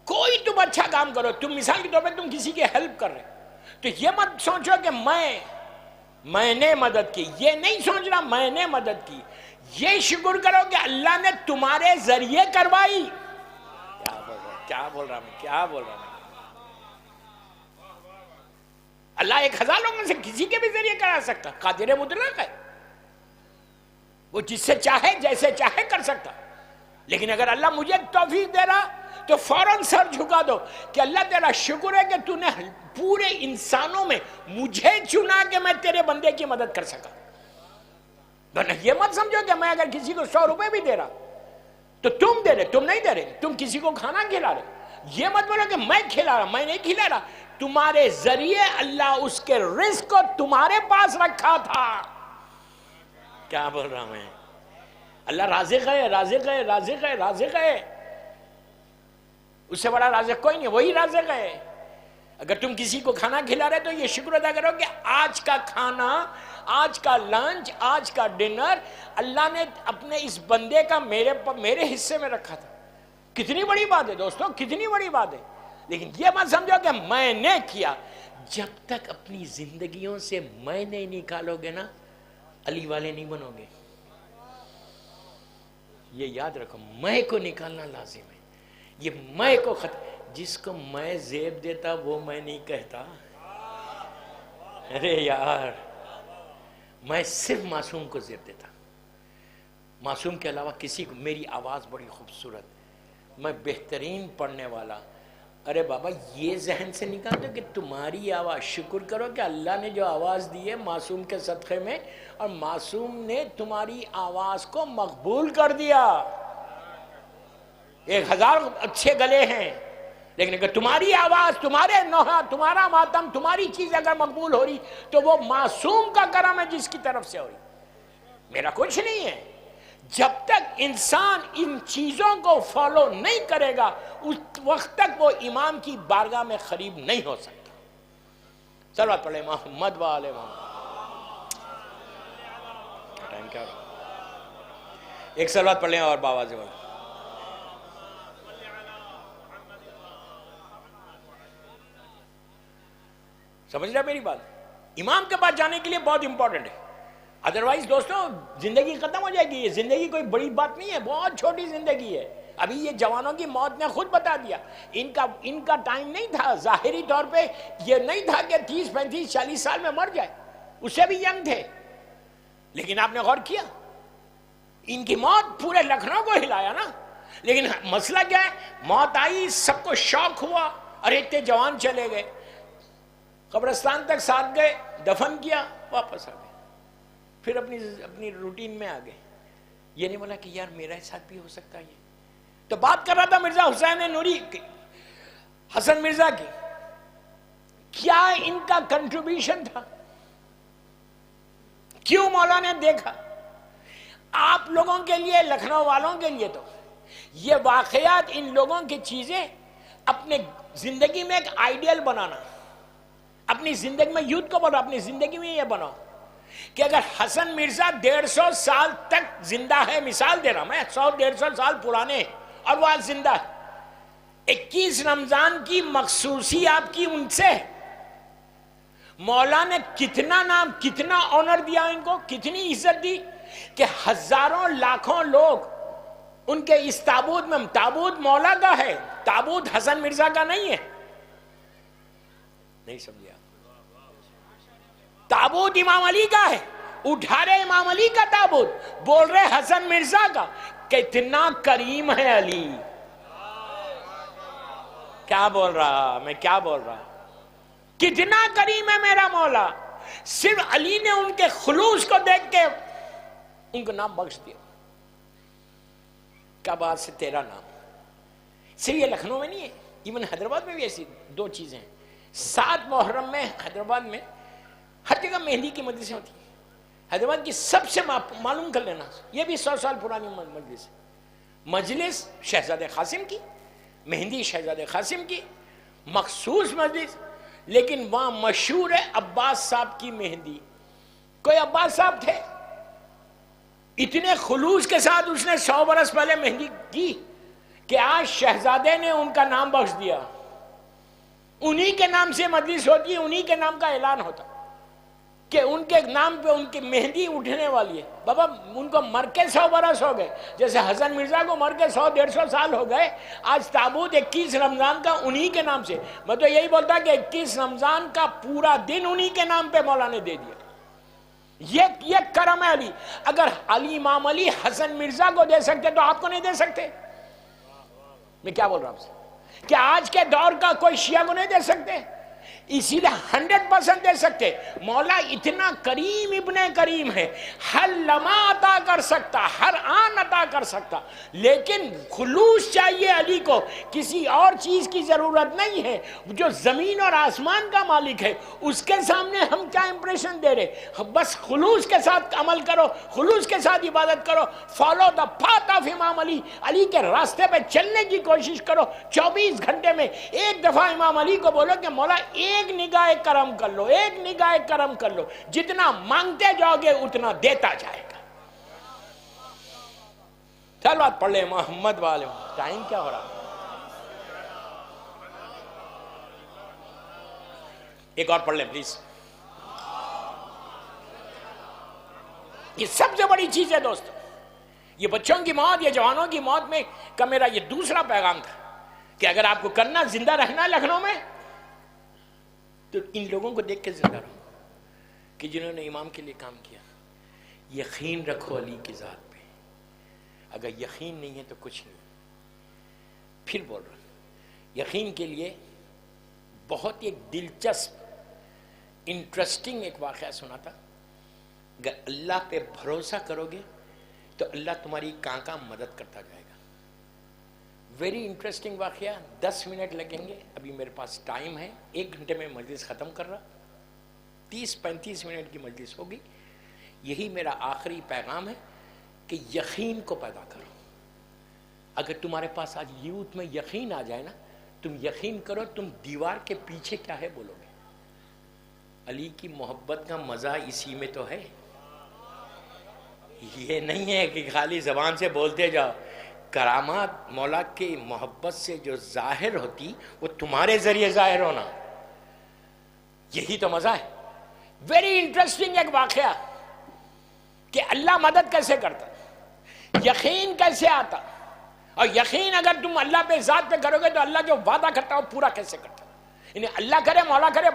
کوئی تم اچھا کام کرو، تم مثال کے طور پہ تم کسی کی ہیلپ کر رہے، تو یہ مت سوچو کہ میں نے مدد کی، یہ نہیں سوچنا میں نے مدد کی، یہ شکر کرو کہ اللہ نے تمہارے ذریعے کروائی. کیا بول رہا میں اللہ 1000 لوگوں سے کسی کے بھی ذریعے کرا سکتا، قادر مطلق ہے، وہ جس سے چاہے جیسے چاہے کر سکتا. لیکن اگر اللہ مجھے توفیق دے رہا تو فوراً سر جھکا دو کہ اللہ تیرا شکر ہے کہ تو نے پورے انسانوں میں مجھے چنا کہ میں تیرے بندے کی مدد کر سکا. ورنہ یہ مت سمجھو کہ میں اگر کسی کو 100 روپے بھی دے رہا تو تم دے رہے، تم نہیں دے رہے، تم کسی کو کھانا کھلا رہے. یہ مت بولو کہ میں کھلا رہا، میں نہیں کھلا رہا، تمہارے ذریعے اللہ اس کے رزق کو تمہارے پاس رکھا تھا. کیا بول رہا میں؟ اللہ رازق ہے، رازق ہے، رازق ہے، رازق ہے، اس سے بڑا رازق کوئی نہیں، وہی رازق ہے. اگر تم کسی کو کھانا کھلا رہے تو یہ شکر ادا کرو کہ آج کا کھانا، آج کا لنچ، آج کا ڈنر اللہ نے اپنے اس بندے کا میرے حصے میں رکھا تھا. کتنی بڑی بات ہے دوستو، کتنی بڑی بات ہے. لیکن یہ مت سمجھو کہ میں نے کیا. جب تک اپنی زندگیوں سے میں نہیں نکالو گے نا، علی والے نہیں بنو گے. یہ یاد رکھو، میں کو نکالنا لازم ہے. یہ میں کو جس کو میں زیب دیتا وہ میں نہیں کہتا. ارے یار، میں صرف معصوم کو زیب دیتا، معصوم کے علاوہ کسی کو. میری آواز بڑی خوبصورت، میں بہترین پڑھنے والا. ارے بابا یہ ذہن سے نکال دو کہ تمہاری آواز، شکر کرو کہ اللہ نے جو آواز دی ہے معصوم کے صدقے میں، اور معصوم نے تمہاری آواز کو مقبول کر دیا. 1000 اچھے گلے ہیں، لیکن اگر تمہاری آواز، تمہارے نوحہ، تمہارا ماتم، تمہاری چیز اگر مقبول ہو رہی تو وہ معصوم کا کرم ہے جس کی طرف سے ہو رہی، میرا کچھ نہیں ہے. جب تک انسان ان چیزوں کو فالو نہیں کرے گا اس وقت تک وہ امام کی بارگاہ میں قریب نہیں ہو سکتا. صلوات پڑھیں محمد و آل محمد. ٹائم کیا ہو رہا؟ ایک صلوات پڑھ لیں اور باواز والا. سمجھ رہے میری بات؟ امام کے پاس جانے کے لیے بہت امپورٹنٹ ہے. ادروائز دوستوں زندگی ختم ہو جائے گی. یہ زندگی کوئی بڑی بات نہیں ہے، بہت چھوٹی زندگی ہے. ابھی یہ جوانوں کی موت نے خود بتا دیا، ان کا ٹائم نہیں تھا. ظاہری طور پہ یہ نہیں تھا کہ 30 35 40 سال میں مر جائے، اس سے بھی ینگ تھے. لیکن آپ نے غور کیا ان کی موت پورے لکھنؤ کو ہلایا نا. لیکن مسئلہ کیا ہے؟ موت آئی، سب کو شوق ہوا، ارے اتنے جوان چلے گئے. قبرستان تک ساتھ گئے، دفن کیا، واپس آ گئے، پھر اپنی روٹین میں آ گئے. یہ نہیں بولا کہ یار میرا ساتھ بھی ہو سکتا ہے. تو بات کر رہا تھا مرزا حسین نوری حسن مرزا کی. کیا ان کا کنٹریبیوشن تھا؟ کیوں مولا نے دیکھا؟ آپ لوگوں کے لیے، لکھنؤ والوں کے لیے تو یہ واقعات، ان لوگوں کی چیزیں اپنے زندگی میں ایک آئیڈیل بنانا، اپنی زندگی میں یوتھ کو بناؤ، اپنی زندگی میں یہ بناؤ کہ اگر حسن مرزا 150 سال تک زندہ ہے، مثال دے رہا میں، 100-150 سال پرانے اور وہ آج زندہ ہے. 21 رمضان کی مخصوصی آپ کی ان سے. مولا نے کتنا نام، کتنا آنر دیا ان کو، کتنی عزت دی کہ ہزاروں لاکھوں لوگ ان کے اس تابوت میں. تابوت مولا کا ہے، تابوت حسن مرزا کا نہیں ہے. نہیں سمجھا؟ تابوت امام علی کا ہے، اٹھا رہے امام علی کا تابوت، بول رہے حسن مرزا کا. کتنا کریم ہے علی. کیا بول رہا میں، کیا بول رہا؟ کتنا کریم ہے میرا مولا. صرف علی نے ان کے خلوص کو دیکھ کے ان کو نام بخش دیا. کیا بات سے تیرا نام. صرف یہ لکھنؤ میں نہیں ہے، ایون حیدرآباد میں بھی ایسی 2 چیزیں ہیں. 7 محرم میں حیدرآباد میں ہر جگہ مہندی کی مجلسیں ہوتی ہیں. حیدرآباد کی سب سے معلوم کر لینا, یہ بھی 100 سال پرانی مجلس ہے. مجلس شہزادہ قاسم کی, مہندی شہزادہ قاسم کی مخصوص مجلس, لیکن وہاں مشہور ہے عباس صاحب کی مہندی. کوئی عباس صاحب تھے, اتنے خلوص کے ساتھ اس نے 100 برس پہلے مہندی کی کہ آج شہزادے نے ان کا نام بخش دیا. انہی کے نام سے مجلس ہوتی ہے, انہی کے نام کا اعلان ہوتا کہ ان کے نام پہ ان کی مہندی اٹھنے والی ہے. بابا ان کو مر کے 100 برس ہو گئے, جیسے حسن مرزا کو مر کے 100-150 سال ہو گئے. آج تابوت 21 رمضان کا انہی کے نام سے. میں تو یہی بولتا کہ 21 رمضان کا پورا دن انہی کے نام پہ مولا نے دے دیا. یہ کرم ہے علی. اگر علی امام علی حسن مرزا کو دے سکتے تو آپ کو نہیں دے سکتے؟ میں کیا بول رہا ہوں آپ سے, کہ آج کے دور کا کوئی شیعہ کو نہیں دے سکتے؟ اسی لیے 100% دے سکتے. مولا اتنا کریم ابن کریم ہے, ہر لمحہ عطا کر سکتا, ہر آن عطا کر سکتا, لیکن خلوص چاہیے علی کو. کسی اور چیز کی ضرورت نہیں ہے. جو زمین اور آسمان کا مالک ہے اس کے سامنے ہم کیا امپریشن دے رہے؟ بس خلوص کے ساتھ عمل کرو, خلوص کے ساتھ عبادت کرو. فالو دا پاتھ آف امام علی, علی کے راستے پہ چلنے کی کوشش کرو. 24 گھنٹے میں ایک دفعہ امام علی کو بولو کہ مولا ایک نگاہ کرم کر لو, ایک نگاہ کرم کر لو. جتنا مانگتے جاؤ گے اتنا دیتا جائے گا. چل بات پڑھ لیں محمد والے. ٹائم کیا ہو رہا؟ ایک اور پڑھ لیں پلیز. یہ سب سے بڑی چیز ہے دوستو. یہ بچوں کی موت, یہ جوانوں کی موت میں کا میرا یہ دوسرا پیغام تھا کہ اگر آپ کو کرنا زندہ رہنا لکھنؤ میں تو ان لوگوں کو دیکھ کے زندہ رہو کہ جنہوں نے امام کے لیے کام کیا. یقین رکھو علی کی ذات پہ. اگر یقین نہیں ہے تو کچھ نہیں. پھر بول رہا ہوں, یقین کے لیے بہت ایک دلچسپ انٹرسٹنگ ایک واقعہ سنا تھا. اگر اللہ پہ بھروسہ کرو گے تو اللہ تمہاری کہاں مدد کرتا جائے گا. ویری انٹرسٹنگ واقعہ. 10 منٹ لگیں گے, ابھی میرے پاس ٹائم ہے, 1 گھنٹے میں مجلس ختم کر رہا. 30-35 منٹ کی مجلس ہوگی. یہی میرا آخری پیغام ہے کہ یقین کو پیدا کرو. اگر تمہارے پاس آج یوتھ میں یقین آ جائے نا, تم یقین کرو تم دیوار کے پیچھے کیا ہے بولو گے. علی کی محبت کا مزہ اسی میں تو ہے. یہ نہیں ہے کہ خالی زبان سے بولتے جاؤ. کرامات مولا کی محبت سے جو ظاہر ہوتی وہ تمہارے ذریعے ظاہر ہونا, یہی تو مزہ ہے. ویری انٹرسٹنگ ایک واقعہ کہ اللہ مدد کیسے کرتا, یقین کیسے آتا, اور یقین اگر تم اللہ پہ ذات پہ کرو گے تو اللہ جو وعدہ کرتا ہے وہ پورا کیسے کرتا. یعنی اللہ کرے مولا کرے.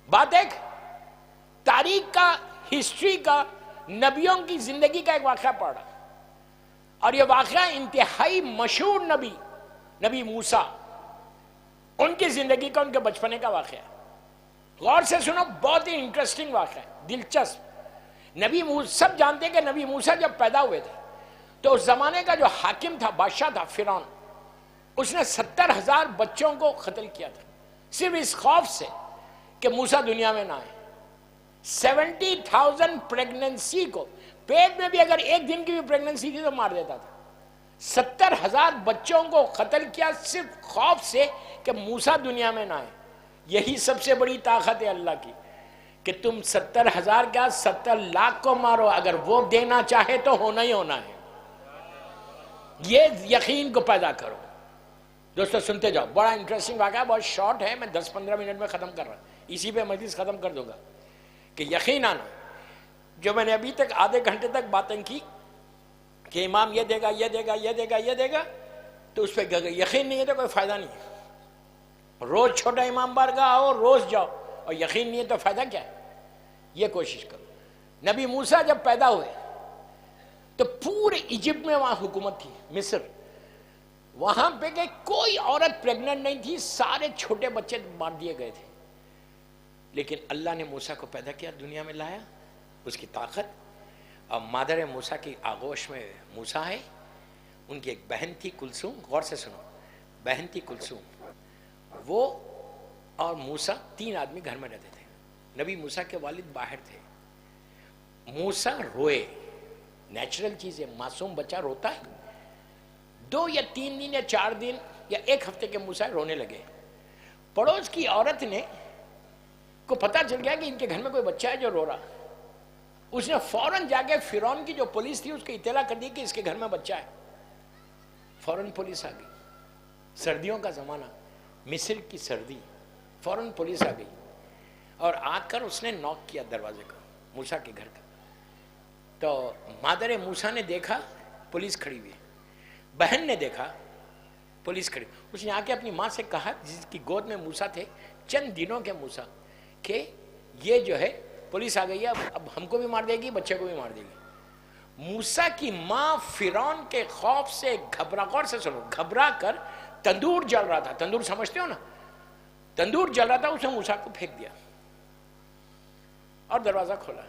بات ایک تاریخ کا, ہسٹری کا, نبیوں کی زندگی کا ایک واقعہ پڑھ رہا, اور یہ واقعہ انتہائی مشہور نبی موسیٰ, ان کی زندگی کا, ان کے بچپنے کا واقعہ. غور سے سنو, بہت ہی انٹرسٹنگ واقعہ ہے, دلچسپ. نبی موسیٰ, سب جانتے ہیں کہ نبی موسیٰ جب پیدا ہوئے تھے تو اس زمانے کا جو حاکم تھا, بادشاہ تھا فرعون, اس نے 70,000 بچوں کو قتل کیا تھا صرف اس خوف سے کہ موسیٰ دنیا میں نہ آئے. 70,000 پریگننسی کو, پیٹ میں بھی اگر 1 دن کی بھی پریگننسی تھی تو مار دیتا تھا. 70,000 بچوں کو قتل کیا صرف خوف سے کہ موسیٰ دنیا میں نہ آئے. یہی سب سے بڑی طاقت ہے اللہ کی کہ تم 70,000 کیا 70 لاکھ کو مارو, اگر وہ دینا چاہے تو ہونا ہی ہونا ہے. یہ یقین کو پیدا کرو. دوستو سنتے جاؤ, بڑا انٹرسٹنگ واقعہ, بہت شارٹ ہے, میں 10-15 منٹ میں ختم کر رہا ہوں, اسی پہ مجلس ختم کر دوں گا. کہ یقین آنا, جو میں نے ابھی تک آدھے گھنٹے تک باتیں کی کہ امام یہ دے گا, یہ دے گا, یہ دے گا, یہ دے گا, تو اس پہ یقین نہیں ہے تو کوئی فائدہ نہیں ہے. روز چھوٹا امام بارگاہ آؤ, روز جاؤ, اور یقین نہیں ہے تو فائدہ کیا ہے. یہ کوشش کرو. نبی موسیٰ جب پیدا ہوئے تو پورے ایجپٹ میں وہاں حکومت تھی, مصر, وہاں پہ کہ کوئی عورت پریگننٹ نہیں تھی, سارے چھوٹے بچے مار دیے گئے تھے. لیکن اللہ نے موسیٰ کو پیدا کیا, دنیا میں لایا, اس کی طاقت. اور مادر موسیٰ کی آغوش میں موسیٰ ہے, ان کی ایک بہن تھی کلثوم. غور سے سنو, بہن تھی کلثوم, وہ اور موسیٰ 3 آدمی گھر میں رہتے تھے. نبی موسیٰ کے والد باہر تھے. موسیٰ روئے، نیچرل چیز ہے، معصوم بچہ روتا ہے. 2 یا 3 دن یا 4 دن یا 1 ہفتے کے موسیٰ رونے لگے. پڑوس کی عورت نے کو پتہ چل گیا کہ ان کے گھر میں کوئی بچہ ہے جو رو رہا. اس نے فوراً جا کے فرعون کی جو پولیس تھی اس کو اطلاع کر دی کہ اس کے گھر میں بچہ ہے. فوراً پولیس آ گئی. سردیوں کا زمانہ، مصر کی سردی، فوراً پولیس آ گئی اور آ کر اس نے نوک کیا دروازے کو موسیٰ کے گھر کا. تو مادر موسیٰ نے دیکھا پولیس کھڑی ہوئی ہے. بہن نے دیکھا پولیس کھڑی. اس نے آ کے اپنی ماں سے کہا جس کی گود میں موسیٰ تھے، چند دنوں کے موسیٰ، کہ یہ جو ہے پولیس آ گئی ہے، اب ہم کو بھی مار دے گی، بچے کو بھی مار دے گی. موسیٰ کی ماں فرعون کے خوف سے غور سے سنو، گھبرا کر تندور جل رہا تھا، تندور سمجھتے ہو نا، تندور جل رہا تھا، اس نے موسیٰ کو پھینک دیا اور دروازہ کھولا.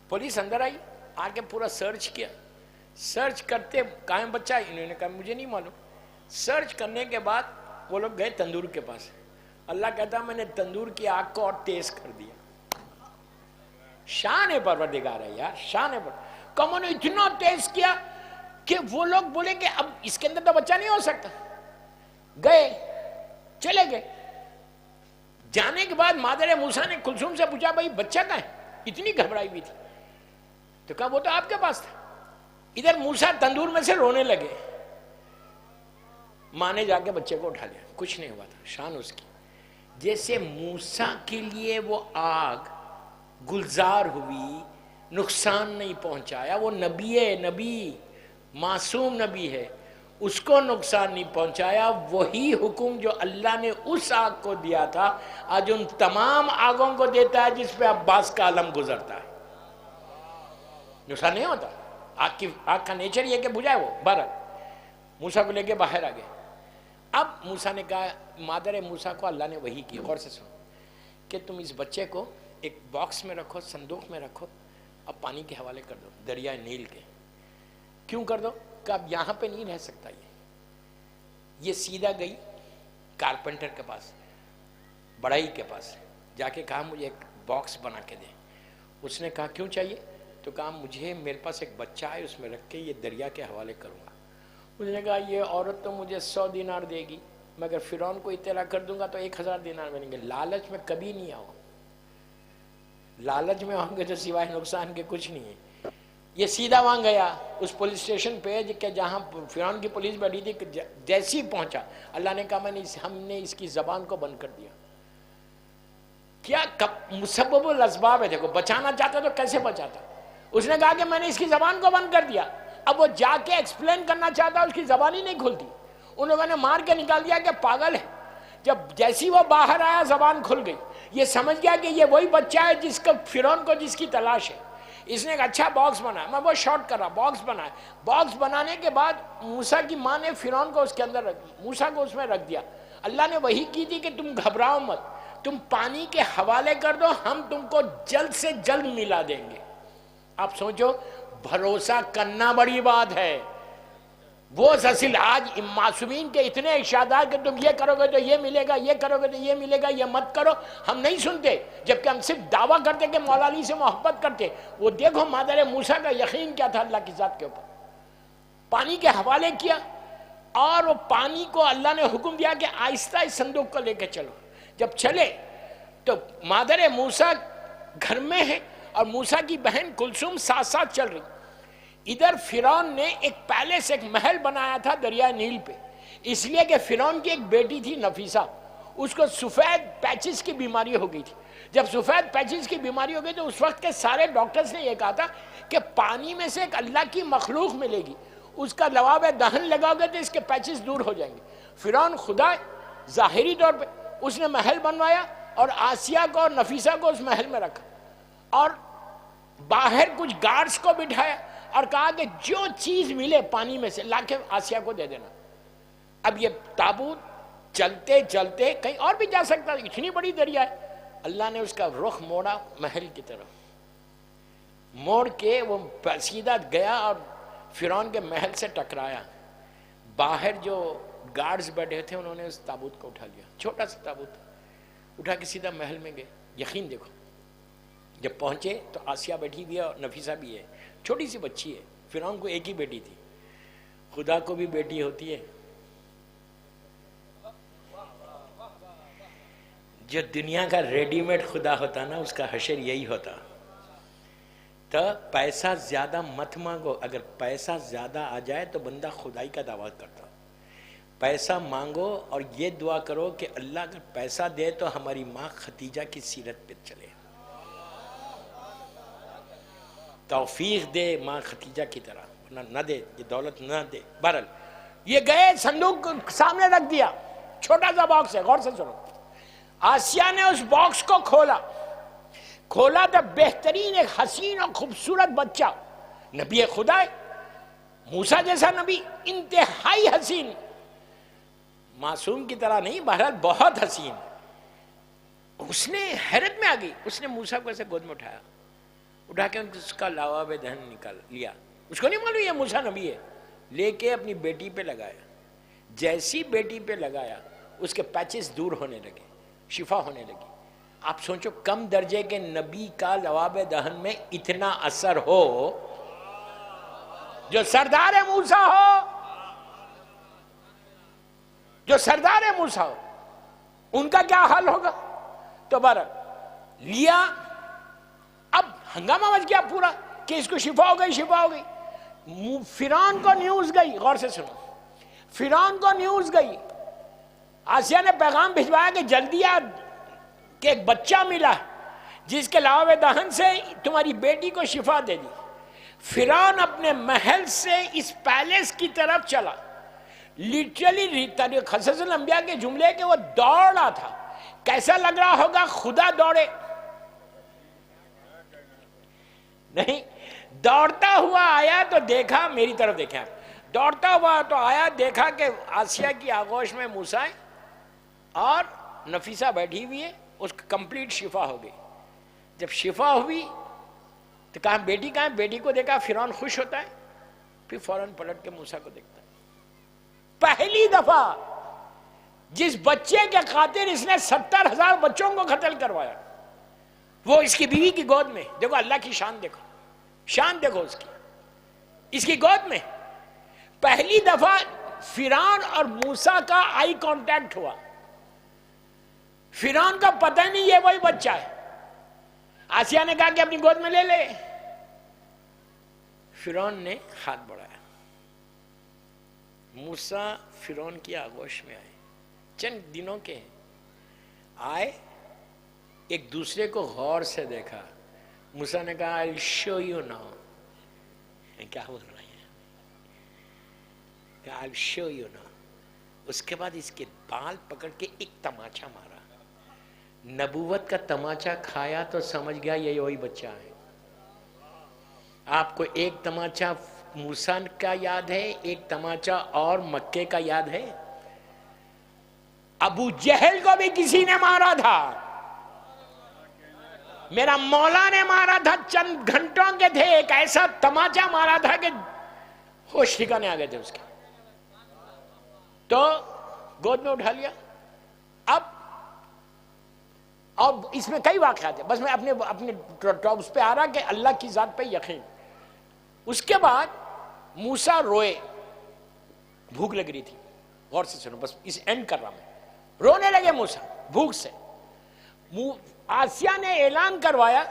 پولیس اندر آئی، آ کے پورا سرچ کیا. سرچ کرتے قائم بچہ، انہوں نے کہا مجھے نہیں معلوم. سرچ کرنے کے بعد وہ لوگ گئے تندور کے پاس. اللہ کہتا میں نے تندور کی آگ کو اور تیز کر دیا. شان پروردگار ہے یار، شان کم نے اتنا تیز کیا کہ وہ لوگ بولے کہ اب اس کے اندر تو بچہ نہیں ہو سکتا. گئے، چلے گئے. جانے کے بعد مادر موسیٰ نے کلثوم سے پوچھا بھائی بچہ کہاں ہے؟ اتنی گھبرائی ہوئی تھی. تو کہا وہ تو آپ کے پاس تھا. ادھر موسیٰ تندور میں سے رونے لگے. ماں نے جا کے بچے کو اٹھا لیا، کچھ نہیں ہوا تھا. شان اس کی، جیسے موسیٰ کے لیے وہ آگ گلزار ہوئی، نقصان نہیں پہنچایا. وہ نبی ہے، نبی معصوم نبی ہے، اس کو نقصان نہیں پہنچایا. وہی حکم جو اللہ نے اس آگ کو دیا تھا آج ان تمام آگوں کو دیتا ہے جس پہ عباس کا علم گزرتا ہے. نقصان نہیں ہوتا. آگ کا نیچر یہ کہ بجھائے وہ بہرحال. موسیٰ کو لے کے باہر آ گئے. اب موسیٰ نے کہا، مادر موسیٰ کو اللہ نے وحی کی، غور سے سنو، کہ تم اس بچے کو ایک باکس میں رکھو، صندوق میں رکھو، اب پانی کے حوالے کر دو، دریائے نیل کے. کیوں کر دو؟ کہ اب یہاں پہ نہیں رہ سکتا. یہ سیدھا گئی کارپینٹر کے پاس، بڑائی کے پاس، جا کے کہا مجھے ایک باکس بنا کے دے. اس نے کہا کیوں چاہیے؟ تو کہا مجھے میرے پاس ایک بچہ ہے، اس میں رکھ کے یہ دریا کے حوالے کروں گا. اس نے کہا یہ عورت تو مجھے 100 دینار دے گی، مگر فرعون کو اطلاع کر دوں گا تو 1000 دینار ملیں گے. لالچ میں کبھی نہیں آؤ. لالچ میں ہوں گے تو سوائے نقصان کے کچھ نہیں ہے. یہ سیدھا وہاں گیا اس پولیس اسٹیشن پہ کہ جہاں فرعون کی پولیس بیٹھی تھی. کہ جیسی پہنچا اللہ نے کہا ہم نے اس کی زبان کو بند کر دیا. کیا مسبب الاسباب ہے. دیکھو بچانا چاہتا تو کیسے بچاتا. اس نے کہا کہ میں نے اس کی زبان کو بند کر دیا. اب وہ جا کے ایکسپلین کرنا چاہتا، اس کی زبان ہی نہیں کھلتی. ان لوگوں نے مار کے نکال دیا کہ پاگل ہے. جب جیسی وہ باہر آیا زبان کھل گئی. یہ سمجھ گیا کہ یہ وہی بچہ ہے جس کو فرعون کو جس کی تلاش ہے. اس نے ایک اچھا باکس بنایا. میں وہ شارٹ کر رہا. باکس بنایا. باکس بنانے کے بعد موسیٰ کی ماں نے فرعون کو اس کے اندر موسیٰ کو اس میں رکھ دیا. اللہ نے وہی کی تھی کہ تم گھبراؤ مت، تم پانی کے حوالے کر دو، ہم تم کو جلد سے جلد ملا دیں گے. آپ سوچو، بھروسہ کرنا بڑی بات ہے. وہ اصل آج معصومین کے اتنے ارشادات کہ تم یہ کرو گے تو یہ ملے گا، یہ کرو گے تو یہ ملے گا، یہ مت کرو، ہم نہیں سنتے. جبکہ ہم صرف دعویٰ کرتے کہ مولا علی سے محبت کرتے. وہ دیکھو مادر موسیٰ کا یقین کیا تھا اللہ کی ذات کے اوپر. پانی کے حوالے کیا اور وہ پانی کو اللہ نے حکم دیا کہ آہستہ اس صندوق کو لے کے چلو. جب چلے تو مادر موسیٰ گھر میں ہے اور موسیٰ کی بہن کلثوم ساتھ ساتھ چل رہی. ادھر فرعون نے ایک پیلس، ایک محل بنایا تھا دریائے نیل پہ، اس لیے کہ فرعون کی ایک بیٹی تھی نفیسہ، اس کو سفید پیچز کی بیماری ہو گئی تھی. جب سفید پیچز کی بیماری ہو گئی تو اس وقت کے سارے ڈاکٹرز نے یہ کہا تھا کہ پانی میں سے ایک اللہ کی مخلوق ملے گی، اس کا لواب دہن لگاؤ گے تو اس کے پیچز دور ہو جائیں گے. فرعون خدا ظاہری طور پہ اس نے محل بنوایا اور آسیہ کو اور نفیسہ کو اس محل میں رکھا اور باہر کچھ گارڈز کو بٹھایا اور کہا کہ جو چیز ملے پانی میں سے لا کے آسیہ کو دے دینا. اب یہ تابوت چلتے چلتے کہیں اور بھی جا سکتا، اتنی بڑی دریا ہے. اللہ نے اس کا رخ موڑا محل کی طرف، موڑ کے وہ سیدھا گیا اور فرعون کے محل سے ٹکرایا. باہر جو گارڈز بیٹھے تھے، انہوں نے اس تابوت کو اٹھا لیا، چھوٹا سا تابوت اٹھا کے سیدھا محل میں گئے. یقین دیکھو، جب پہنچے تو آسیہ بیٹھی ہوئی ہے اور نفیسہ بھی ہے، چھوٹی سی بچی ہے. فرعون کو ایک ہی بیٹی تھی، خدا کو بھی بیٹی ہوتی ہے. جو دنیا کا ریڈی میڈ خدا ہوتا نا، اس کا حشر یہی ہوتا. تو پیسہ زیادہ مت مانگو، اگر پیسہ زیادہ آ جائے تو بندہ خدائی کا دعویٰ کرتا. پیسہ مانگو اور یہ دعا کرو کہ اللہ اگر پیسہ دے تو ہماری ماں ختیجہ کی سیرت پہ چلے، توفیق دے ماں ختیجہ کی طرح، ورنہ نہ دے، یہ دولت نہ دے. بہرحال یہ گئے، صندوق سامنے رکھ دیا، چھوٹا سا باکس ہے، غور سے سنو. آسیہ نے اس باکس کو کھولا تو بہترین ایک حسین اور خوبصورت بچہ، نبی خدا ہے، موسیٰ جیسا نبی، انتہائی حسین، معصوم کی طرح نہیں، بہرحال بہت حسین. اس نے حیرت میں آ گئی، اس نے موسیٰ کو ایسے گود میں اٹھا کے اس کا لاوا بے دہن نکال لیا. اس کو نہیں معلوم یہ موسیٰ نبی ہے. لے کے اپنی بیٹی پہ لگایا. جیسی بیٹی پہ لگایا اس کے پیچز دور ہونے لگے، شفا ہونے لگی. آپ سوچو کم درجے کے نبی کا لواب دہن میں اتنا اثر ہو، جو سردار موسیٰ ہو ان کا کیا حال ہوگا. تو بہرحال لیا. اب ہنگامہ مچ گیا پورا کہ اس کو شفا ہو گئی. فرعون کو نیوز گئی، غور سے سنو، فرعون کو نیوز گئی. آسیہ نے پیغام بھجوایا کہ جلدی آ کہ ایک بچہ ملا جس کے لواب دہن سے تمہاری بیٹی کو شفا دے دی. فرعون اپنے محل سے اس پیلیس کی طرف چلا. لٹرلی قصص الانبیاء کے جملے کہ وہ دوڑ رہا تھا. کیسا لگ رہا ہوگا خدا دوڑے؟ نہیں، دوڑتا ہوا آیا تو دیکھا، میری طرف دیکھیں آپ، دوڑتا ہوا تو آیا، دیکھا کہ آسیہ کی آغوش میں موسیٰ اور نفیسہ بیٹھی ہوئی ہے. اس کو کمپلیٹ شفا ہو گئی. جب شفا ہوئی تو کہا بیٹی کہاں ہے؟ بیٹی کو دیکھا. فرعون خوش ہوتا ہے، پھر فوراً پلٹ کے موسیٰ کو دیکھتا ہے. پہلی دفعہ جس بچے کے خاطر اس نے 70,000 بچوں کو قتل کروایا، وہ اس کی بیوی کی گود میں. دیکھو اللہ کی شان، شان دیکھو اس کی گود میں. پہلی دفعہ فرعون اور موسیٰ کا آئی کانٹیکٹ ہوا. فرعون کا پتہ نہیں یہ وہی بچہ ہے. آسیہ نے کہا کہ اپنی گود میں لے لے. فرعون نے ہاتھ بڑھایا. موسیٰ فرعون کی آغوش میں آئے، چند دنوں کے آئے، ایک دوسرے کو غور سے دیکھا. موسیٰ نے کہا I'll show you now. کیا بول رہے ہیں؟ کہا I'll show you now. اس کے بعد اس کے بال پکڑ کے ایک تماچا مارا. نبوت کا تماچا کھایا تو سمجھ گیا یہ وہی بچہ ہے. آپ کو ایک تماچا موسیٰ کا یاد ہے، ایک تماچا اور مکے کا یاد ہے. ابو جہل کو بھی کسی نے مارا تھا، میرا مولا نے مارا تھا. چند گھنٹوں کے تھے، ایک ایسا تماچا مارا تھا کہ ہوش ٹھکانے آ گئے تھے اس کے. تو گود میں اٹھا لیا. اب اس میں کئی واقعات ہیں، بس میں اپنے ٹاپس پہ آ رہا کہ اللہ کی ذات پہ یقین. اس کے بعد موسیٰ روئے، بھوک لگ رہی تھی. غور سے سنو، بس اس اینڈ کر رہا میں. رونے لگے موسیٰ بھوک سے. آسیہ نے اعلان کروایا.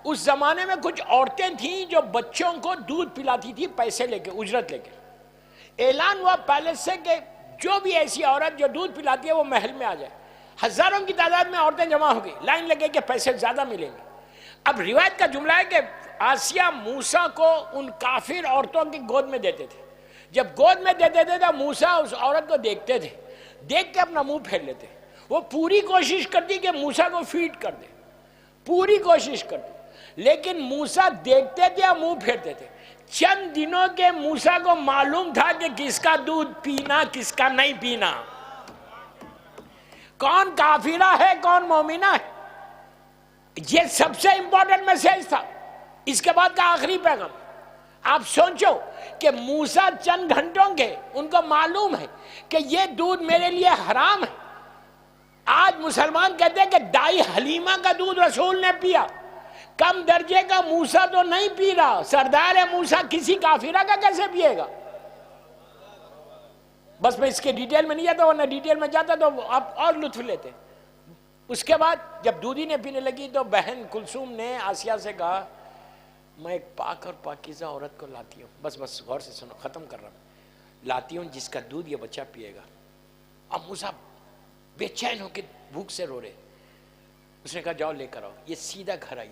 اس زمانے میں کچھ عورتیں تھیں جو بچوں کو دودھ پلاتی تھی پیسے لے کے، اجرت لے کے. اعلان ہوا پیلس سے کہ جو بھی ایسی عورت جو دودھ پلاتی ہے وہ محل میں آ جائے. ہزاروں کی تعداد میں عورتیں جمع ہو گئی، لائن لگے کہ پیسے زیادہ ملیں گے. اب روایت کا جملہ ہے کہ آسیہ موسیٰ کو ان کافر عورتوں کی گود میں دیتے تھے. جب گود میں دیتے تھے تو موسیٰ اس عورت کو دیکھتے تھے، دیکھ کے اپنا منہ پھیر لیتے. وہ پوری کوشش کرتی کہ موسیٰ کو فیڈ کر دے، پوری کوشش کرتی، لیکن موسیٰ دیکھتے تھے اور منہ پھیرتے تھے. چند دنوں کے موسیٰ کو معلوم تھا کہ کس کا دودھ پینا کس کا نہیں پینا، کون کافرہ ہے کون مومنہ ہے. یہ سب سے امپورٹنٹ میسج تھا. اس کے بعد کا آخری پیغام آپ سوچو کہ موسیٰ چند گھنٹوں کے ان کو معلوم ہے کہ یہ دودھ میرے لیے حرام ہے. آج مسلمان کہتے ہیں کہ دائی حلیمہ کا دودھ رسول نے پیا. کم درجے کا موسیٰ تو نہیں پی رہا, سردار موسیٰ کسی کافرہ کا کیسے پیے گا؟ بس میں اس کے ڈیٹیل میں نہیں جاتا, ورنہ ڈیٹیل میں جاتا تو آپ اور لطف لیتے. اس کے بعد جب دودھی نے پینے لگی تو بہن کلثوم نے آسیہ سے کہا میں ایک پاک اور پاکیزہ عورت کو لاتی ہوں, بس غور سے سنو, ختم کر رہا ہوں, لاتی ہوں جس کا دودھ یہ بچہ پیے گا. اب موسیٰ بے چین ہو کے بھوک سے رو رہے. اس نے کہا جاؤ لے کر آؤ. یہ سیدھا گھر آئی.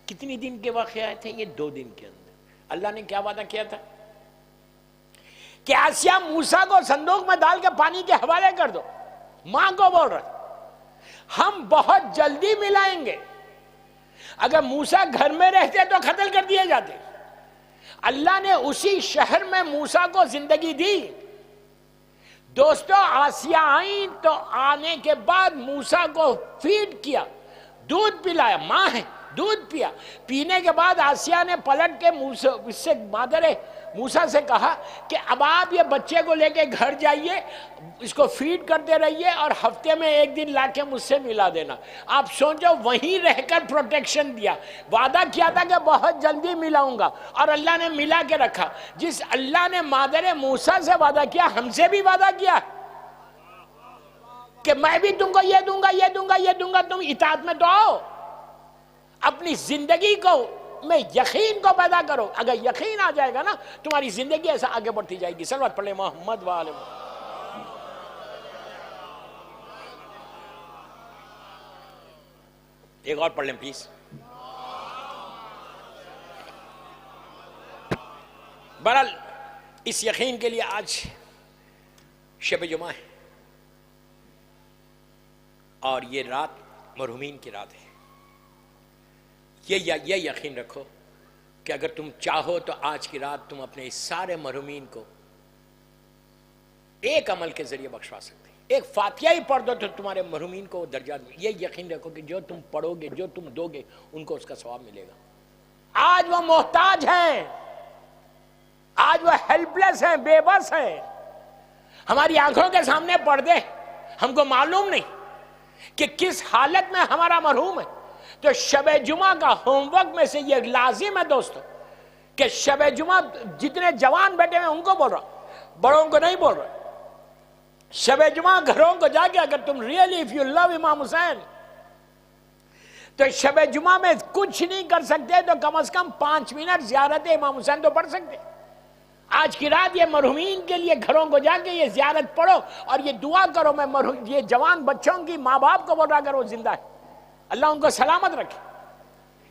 کتنی دن کے واقعات تھے یہ؟ 2 دن کے اندر. اللہ نے کیا وعدہ کیا تھا کہ آسیہ موسیٰ کو صندوق میں ڈال کے پانی کے حوالے کر دو. ماں کو بول رہا ہم بہت جلدی ملائیں گے. اگر موسیٰ گھر میں رہتے تو قتل کر دیے جاتے. اللہ نے اسی شہر میں موسیٰ کو زندگی دی. دوستو آسیہ آئیں تو آنے کے بعد موسیٰ کو فیڈ کیا, دودھ پلایا, ماں ہے دودھ پیا. پینے کے بعد آسیہ نے پلٹ کے اس سے مادر موسیٰ سے کہا کہ اب آپ یہ بچے کو لے کے گھر جائیے, اس کو فیڈ کرتے رہیے اور ہفتے میں 1 دن لا کے مجھ سے ملا دینا. آپ سوچو وہیں رہ کر پروٹیکشن دیا. وعدہ کیا تھا کہ بہت جلدی ملاؤں گا اور اللہ نے ملا کے رکھا. جس اللہ نے مادر موسیٰ سے وعدہ کیا ہم سے بھی وعدہ کیا کہ میں بھی تم کو یہ دوں گا یہ دوں گا یہ دوں گا, تم اطاعت میں تو آؤ. اپنی زندگی کو میں یقین کو پیدا کرو. اگر یقین آ جائے گا نا تمہاری زندگی ایسا آگے بڑھتی جائے گی. صلوات پڑھ لیں محمد وآلہ محمد. ایک اور پڑھ لیں پلیز. بہرحال اس یقین کے لیے آج شب جمعہ ہے اور یہ رات مرحومین کی رات ہے. یہ یقین رکھو کہ اگر تم چاہو تو آج کی رات تم اپنے اس سارے مرحومین کو ایک عمل کے ذریعے بخشوا سکتے. ایک فاتحہ ہی پڑھ دو تو تمہارے مرحومین کو درجات میں. یہ یقین رکھو کہ جو تم پڑھو گے جو تم دو گے ان کو اس کا ثواب ملے گا. آج وہ محتاج ہیں, آج وہ ہیلپ لیس ہیں, بے بس ہیں. ہماری آنکھوں کے سامنے پردے, ہم کو معلوم نہیں کہ کس حالت میں ہمارا مرحوم ہے. تو شب جمعہ کا ہوم ورک میں سے یہ لازم ہے دوستو کہ شب جمعہ جتنے جوان بیٹھے ہیں ان کو بول رہا, بڑوں کو نہیں بول رہا. شب جمعہ گھروں کو جا کے اگر تم ریئلی اف یو لو امام حسین تو شب جمعہ میں کچھ نہیں کر سکتے تو کم از کم 5 منٹ زیارت امام حسین تو پڑھ سکتے. آج کی رات یہ مرحومین کے لیے گھروں کو جا کے یہ زیارت پڑھو اور یہ دعا کرو. میں یہ جوان بچوں کی ماں باپ کو بول رہا اگر وہ زندہ ہے اللہ ان کو سلامت رکھے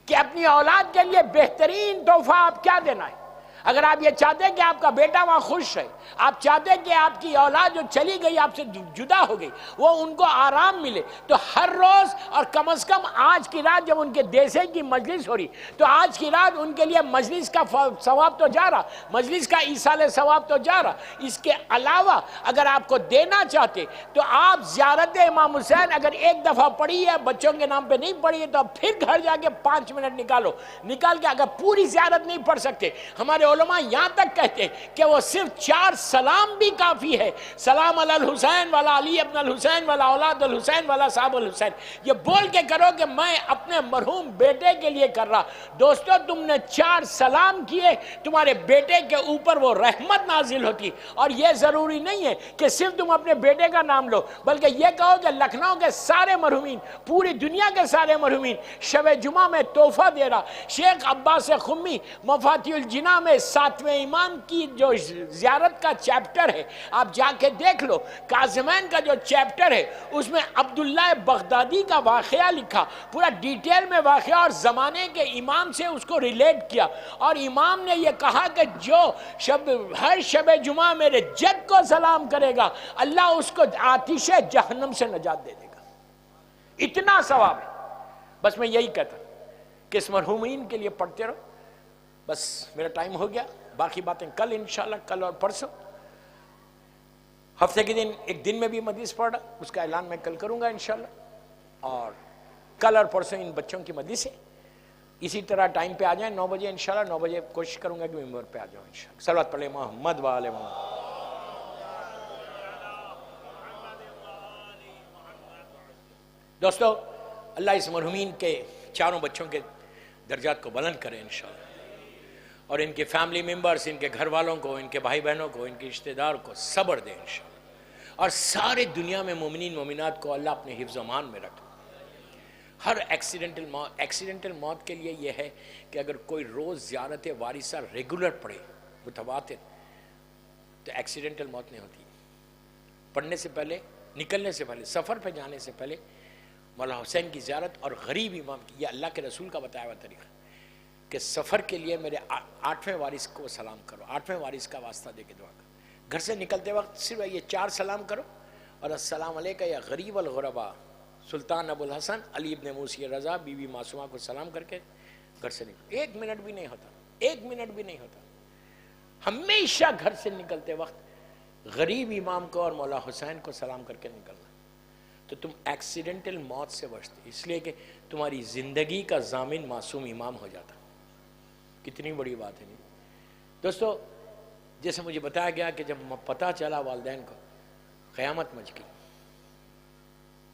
کہ اپنی اولاد کے لیے بہترین تحفہ آپ کیا دینا ہے. اگر آپ یہ چاہتے ہیں کہ آپ کا بیٹا وہاں خوش ہے, آپ چاہتے ہیں کہ آپ کی اولاد جو چلی گئی آپ سے جدا ہو گئی وہ ان کو آرام ملے, تو ہر روز اور کم از کم آج کی رات جب ان کے دیسے کی مجلس ہو رہی تو آج کی رات ان کے لیے مجلس کا ثواب تو جا رہا, مجلس کا ایصال ثواب تو جا رہا. اس کے علاوہ اگر آپ کو دینا چاہتے تو آپ زیارت امام حسین اگر ایک دفعہ پڑھی ہے, بچوں کے نام پہ نہیں پڑھی ہے, تو آپ پھر گھر جا کے 5 منٹ نکال کے اگر پوری زیارت نہیں پڑھ سکتے, ہمارے علماء یہاں تک کہتے ہیں کہ وہ صرف 4 سلام بھی کافی ہے. سلام علی الحسین والا علی ابن الحسین والا اولاد الحسین والا صاحب الحسین. یہ بول کے کرو کہ میں اپنے مرحوم بیٹے کے لیے کر رہا. دوستو تم نے 4 سلام کیے, تمہارے بیٹے کے اوپر وہ رحمت نازل ہوتی. اور یہ ضروری نہیں ہے کہ صرف تم اپنے بیٹے کا نام لو, بلکہ یہ کہو کہ لکھنؤ کے سارے مرحومین, پوری دنیا کے سارے مرحومین شب جمعہ میں تحفہ دے رہا. شیخ عباس خمی مفاتیح الجناح میں 7ویں امام کی جو زیارت کا چیپٹر ہے آپ جا کے دیکھ لو. کاظمین کا جو چیپٹر ہے اس میں عبداللہ بغدادی کا واقعہ لکھا, پورا ڈیٹیل میں واقعہ اور زمانے کے امام سے اس کو ریلیٹ کیا. اور امام نے یہ کہا کہ جو ہر شب جمعہ میرے جد کو سلام کرے گا اللہ اس کو آتش جہنم سے نجات دے دے گا. اتنا ثواب ہے. بس میں یہی کہتا کہ اس مرحومین کے لیے پڑھتے رہو. بس میرا ٹائم ہو گیا, باقی باتیں کل انشاءاللہ, کل اور پرسوں. ہفتے کے دن ایک دن میں بھی مجلس پڑھ رہا, اس کا اعلان میں کل کروں گا انشاءاللہ. اور کل اور پرسوں ان بچوں کی مجلس ہے. اسی طرح ٹائم پہ آ جائیں 9 بجے انشاءاللہ. 9 بجے کوشش کروں گا کہ ممبر پہ آ جاؤں انشاءاللہ. صلوات پڑھیں محمد و آل محمد. دوستو اللہ اس مرحومین کے چاروں بچوں کے درجات کو بلند کرے انشاءاللہ، اور ان کے فیملی ممبرز، ان کے گھر والوں کو، ان کے بھائی بہنوں کو، ان کے رشتہ دار کو صبر دے انشاءاللہ، اور سارے دنیا میں مومنین مومنات کو اللہ اپنے حفظ و امان میں رکھے. ہر ایکسیڈنٹل موت کے لیے یہ ہے کہ اگر کوئی روز زیارت وارثہ ریگولر پڑھے متواتر تو ایکسیڈنٹل موت نہیں ہوتی. پڑھنے سے پہلے، نکلنے سے پہلے، سفر پہ جانے سے پہلے مولا حسین کی زیارت اور غریب امام کی، یہ اللہ کے رسول کا بتایا ہوا طریقہ کہ سفر کے لیے میرے 8ویں وارث کو سلام کرو، 8ویں وارث کا واسطہ دے کے دعا کرو. گھر سے نکلتے وقت صرف یہ 4 سلام کرو، اور السلام علیکہ یا غریب الغربا سلطان ابو الحسن علی ابن موسی رضا بی بی معصومہ کو سلام کر کے گھر سے نکل. 1 منٹ بھی نہیں ہوتا، 1 منٹ بھی نہیں ہوتا. ہمیشہ گھر سے نکلتے وقت غریب امام کو اور مولا حسین کو سلام کر کے نکلنا، تو تم ایکسیڈنٹل موت سے بچتے، اس لیے کہ تمہاری زندگی کا ضامن معصوم امام ہو جاتا. کتنی بڑی بات ہے. نہیں دوستو، جیسے مجھے بتایا گیا کہ جب پتہ چلا والدین کو، قیامت مچ گئی.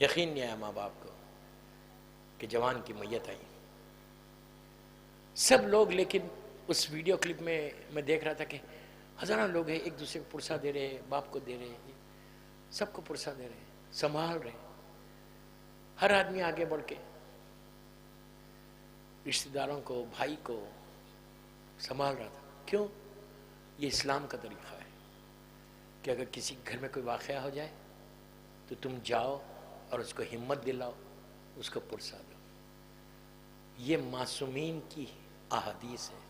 یقین نہیں آیا ماں باپ کو کہ جوان کی میت آئی. سب لوگ، لیکن اس ویڈیو کلپ میں میں دیکھ رہا تھا کہ ہزاروں لوگ ہیں، ایک دوسرے کو پرسہ دے رہے، باپ کو دے رہے، سب کو پرسہ دے رہے، سنبھال رہے. ہر آدمی آگے بڑھ کے رشتہ داروں کو، بھائی کو سنبھال رہا تھا. کیوں؟ یہ اسلام کا طریقہ ہے کہ اگر کسی گھر میں کوئی واقعہ ہو جائے تو تم جاؤ اور اس کو ہمت دلاؤ، اس کو پرسہ دو. یہ معصومین کی احادیث ہے.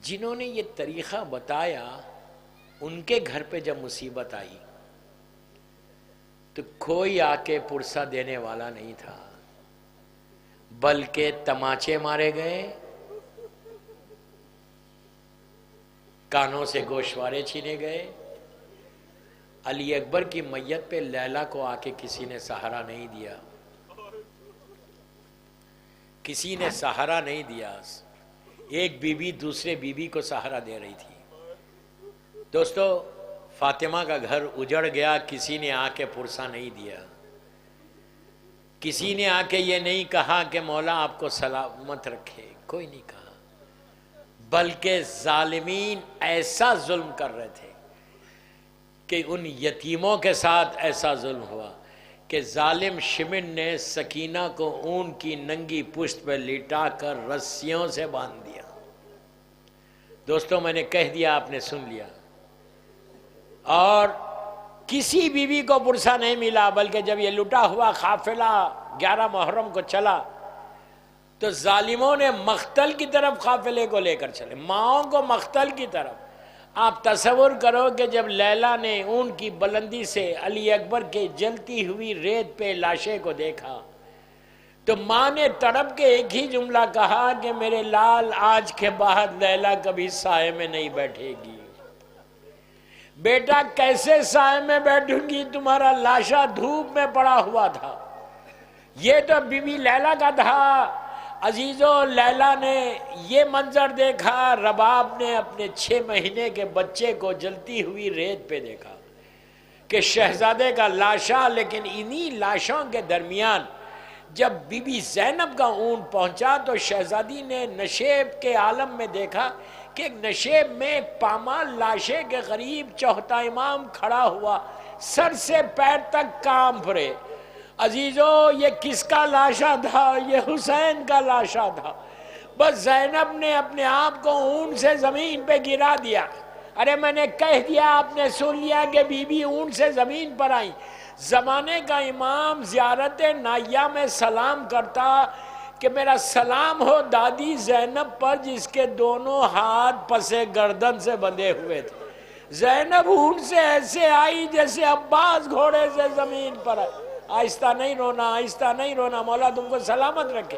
جنہوں نے یہ طریقہ بتایا ان کے گھر پہ جب مصیبت آئی تو کوئی آ کے پرسہ دینے والا نہیں تھا، بلکہ تماچے مارے گئے، کانوں سے گوشوارے چھینے گئے. علی اکبر کی میت پہ لیلا کو آ کے کسی نے سہارا نہیں دیا، کسی نے سہارا نہیں دیا. ایک بیوی دوسرے بیوی کو سہارا دے رہی تھی. دوستو، فاطمہ کا گھر اجڑ گیا، کسی نے آ کے پرسہ نہیں دیا. کسی نے آ کے یہ نہیں کہا کہ مولا آپ کو سلامت رکھے، کوئی نہیں کہا. بلکہ ظالمین ایسا ظلم کر رہے تھے کہ ان یتیموں کے ساتھ ایسا ظلم ہوا کہ ظالم شمن نے سکینہ کو اون کی ننگی پشت پہ لٹا کر رسیوں سے باندھ دیا. دوستوں، میں نے کہہ دیا، آپ نے سن لیا. اور کسی بیوی کو پرسہ نہیں ملا، بلکہ جب یہ لٹا ہوا قافلہ 11 محرم کو چلا تو ظالموں نے مقتل کی طرف قافلے کو لے کر چلے، ماؤں کو مقتل کی طرف. آپ تصور کرو کہ جب لیلا نے اون کی بلندی سے علی اکبر کے جلتی ہوئی ریت پہ لاشیں کو دیکھا تو ماں نے تڑپ کے ایک ہی جملہ کہا کہ میرے لال، آج کے بعد لیلا کبھی سائے میں نہیں بیٹھے گی. بیٹا کیسے سائے میں بیٹھوں گی، تمہارا لاشا دھوپ میں پڑا ہوا تھا. یہ تو بی بی لیلا کا تھا. عزیزو، لیلا نے یہ منظر دیکھا، رباب نے اپنے 6 مہینے کے بچے کو جلتی ہوئی ریت پہ دیکھا کہ شہزادے کا لاشا. لیکن انہی لاشوں کے درمیان جب بی بی زینب کا اون پہنچا تو شہزادی نے نشیب کے عالم میں دیکھا کہ ایک نشیب میں ایک پامال لاشے کے قریب چوتھا امام کھڑا ہوا، سر سے پیر تک کانپ رہے. عزیزو، یہ کس کا لاشا تھا؟ یہ حسین کا لاشا تھا. بس زینب نے اپنے آپ کو اون سے زمین پہ گرا دیا. ارے میں نے کہہ دیا، آپ نے سن لیا کہ بی بی اون سے زمین پر آئی. زمانے کا امام زیارت نائیہ میں سلام کرتا کہ میرا سلام ہو دادی زینب پر جس کے دونوں ہاتھ پسے گردن سے بندھے ہوئے تھے. زینب اون سے ایسے آئی جیسے عباس گھوڑے سے زمین پر آئی. آہستہ نہیں رونا، آہستہ نہیں رونا، مولا تم کو سلامت رکھے.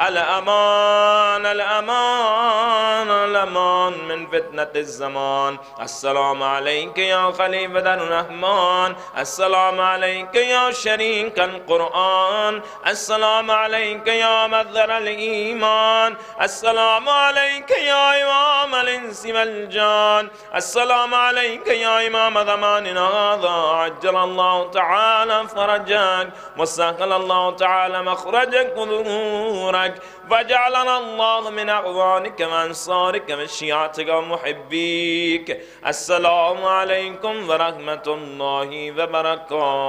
الأمان الأمان الأمان من فتنة الزمان. السلام عليك يا خليفة الرحمن. السلام عليك يا شريك القرآن. السلام عليك يا مظهر الإيمان. السلام عليك يا إمام الإنس والجان. السلام عليك يا إمام زماننا هذا. عجل الله تعالى فرجك وسهل الله تعالى مخرجك وظهورك، وجعلنا الله من أعوانك وأنصارك وشيعتك ومحبيك. السلام عليكم ورحمة الله وبركاته.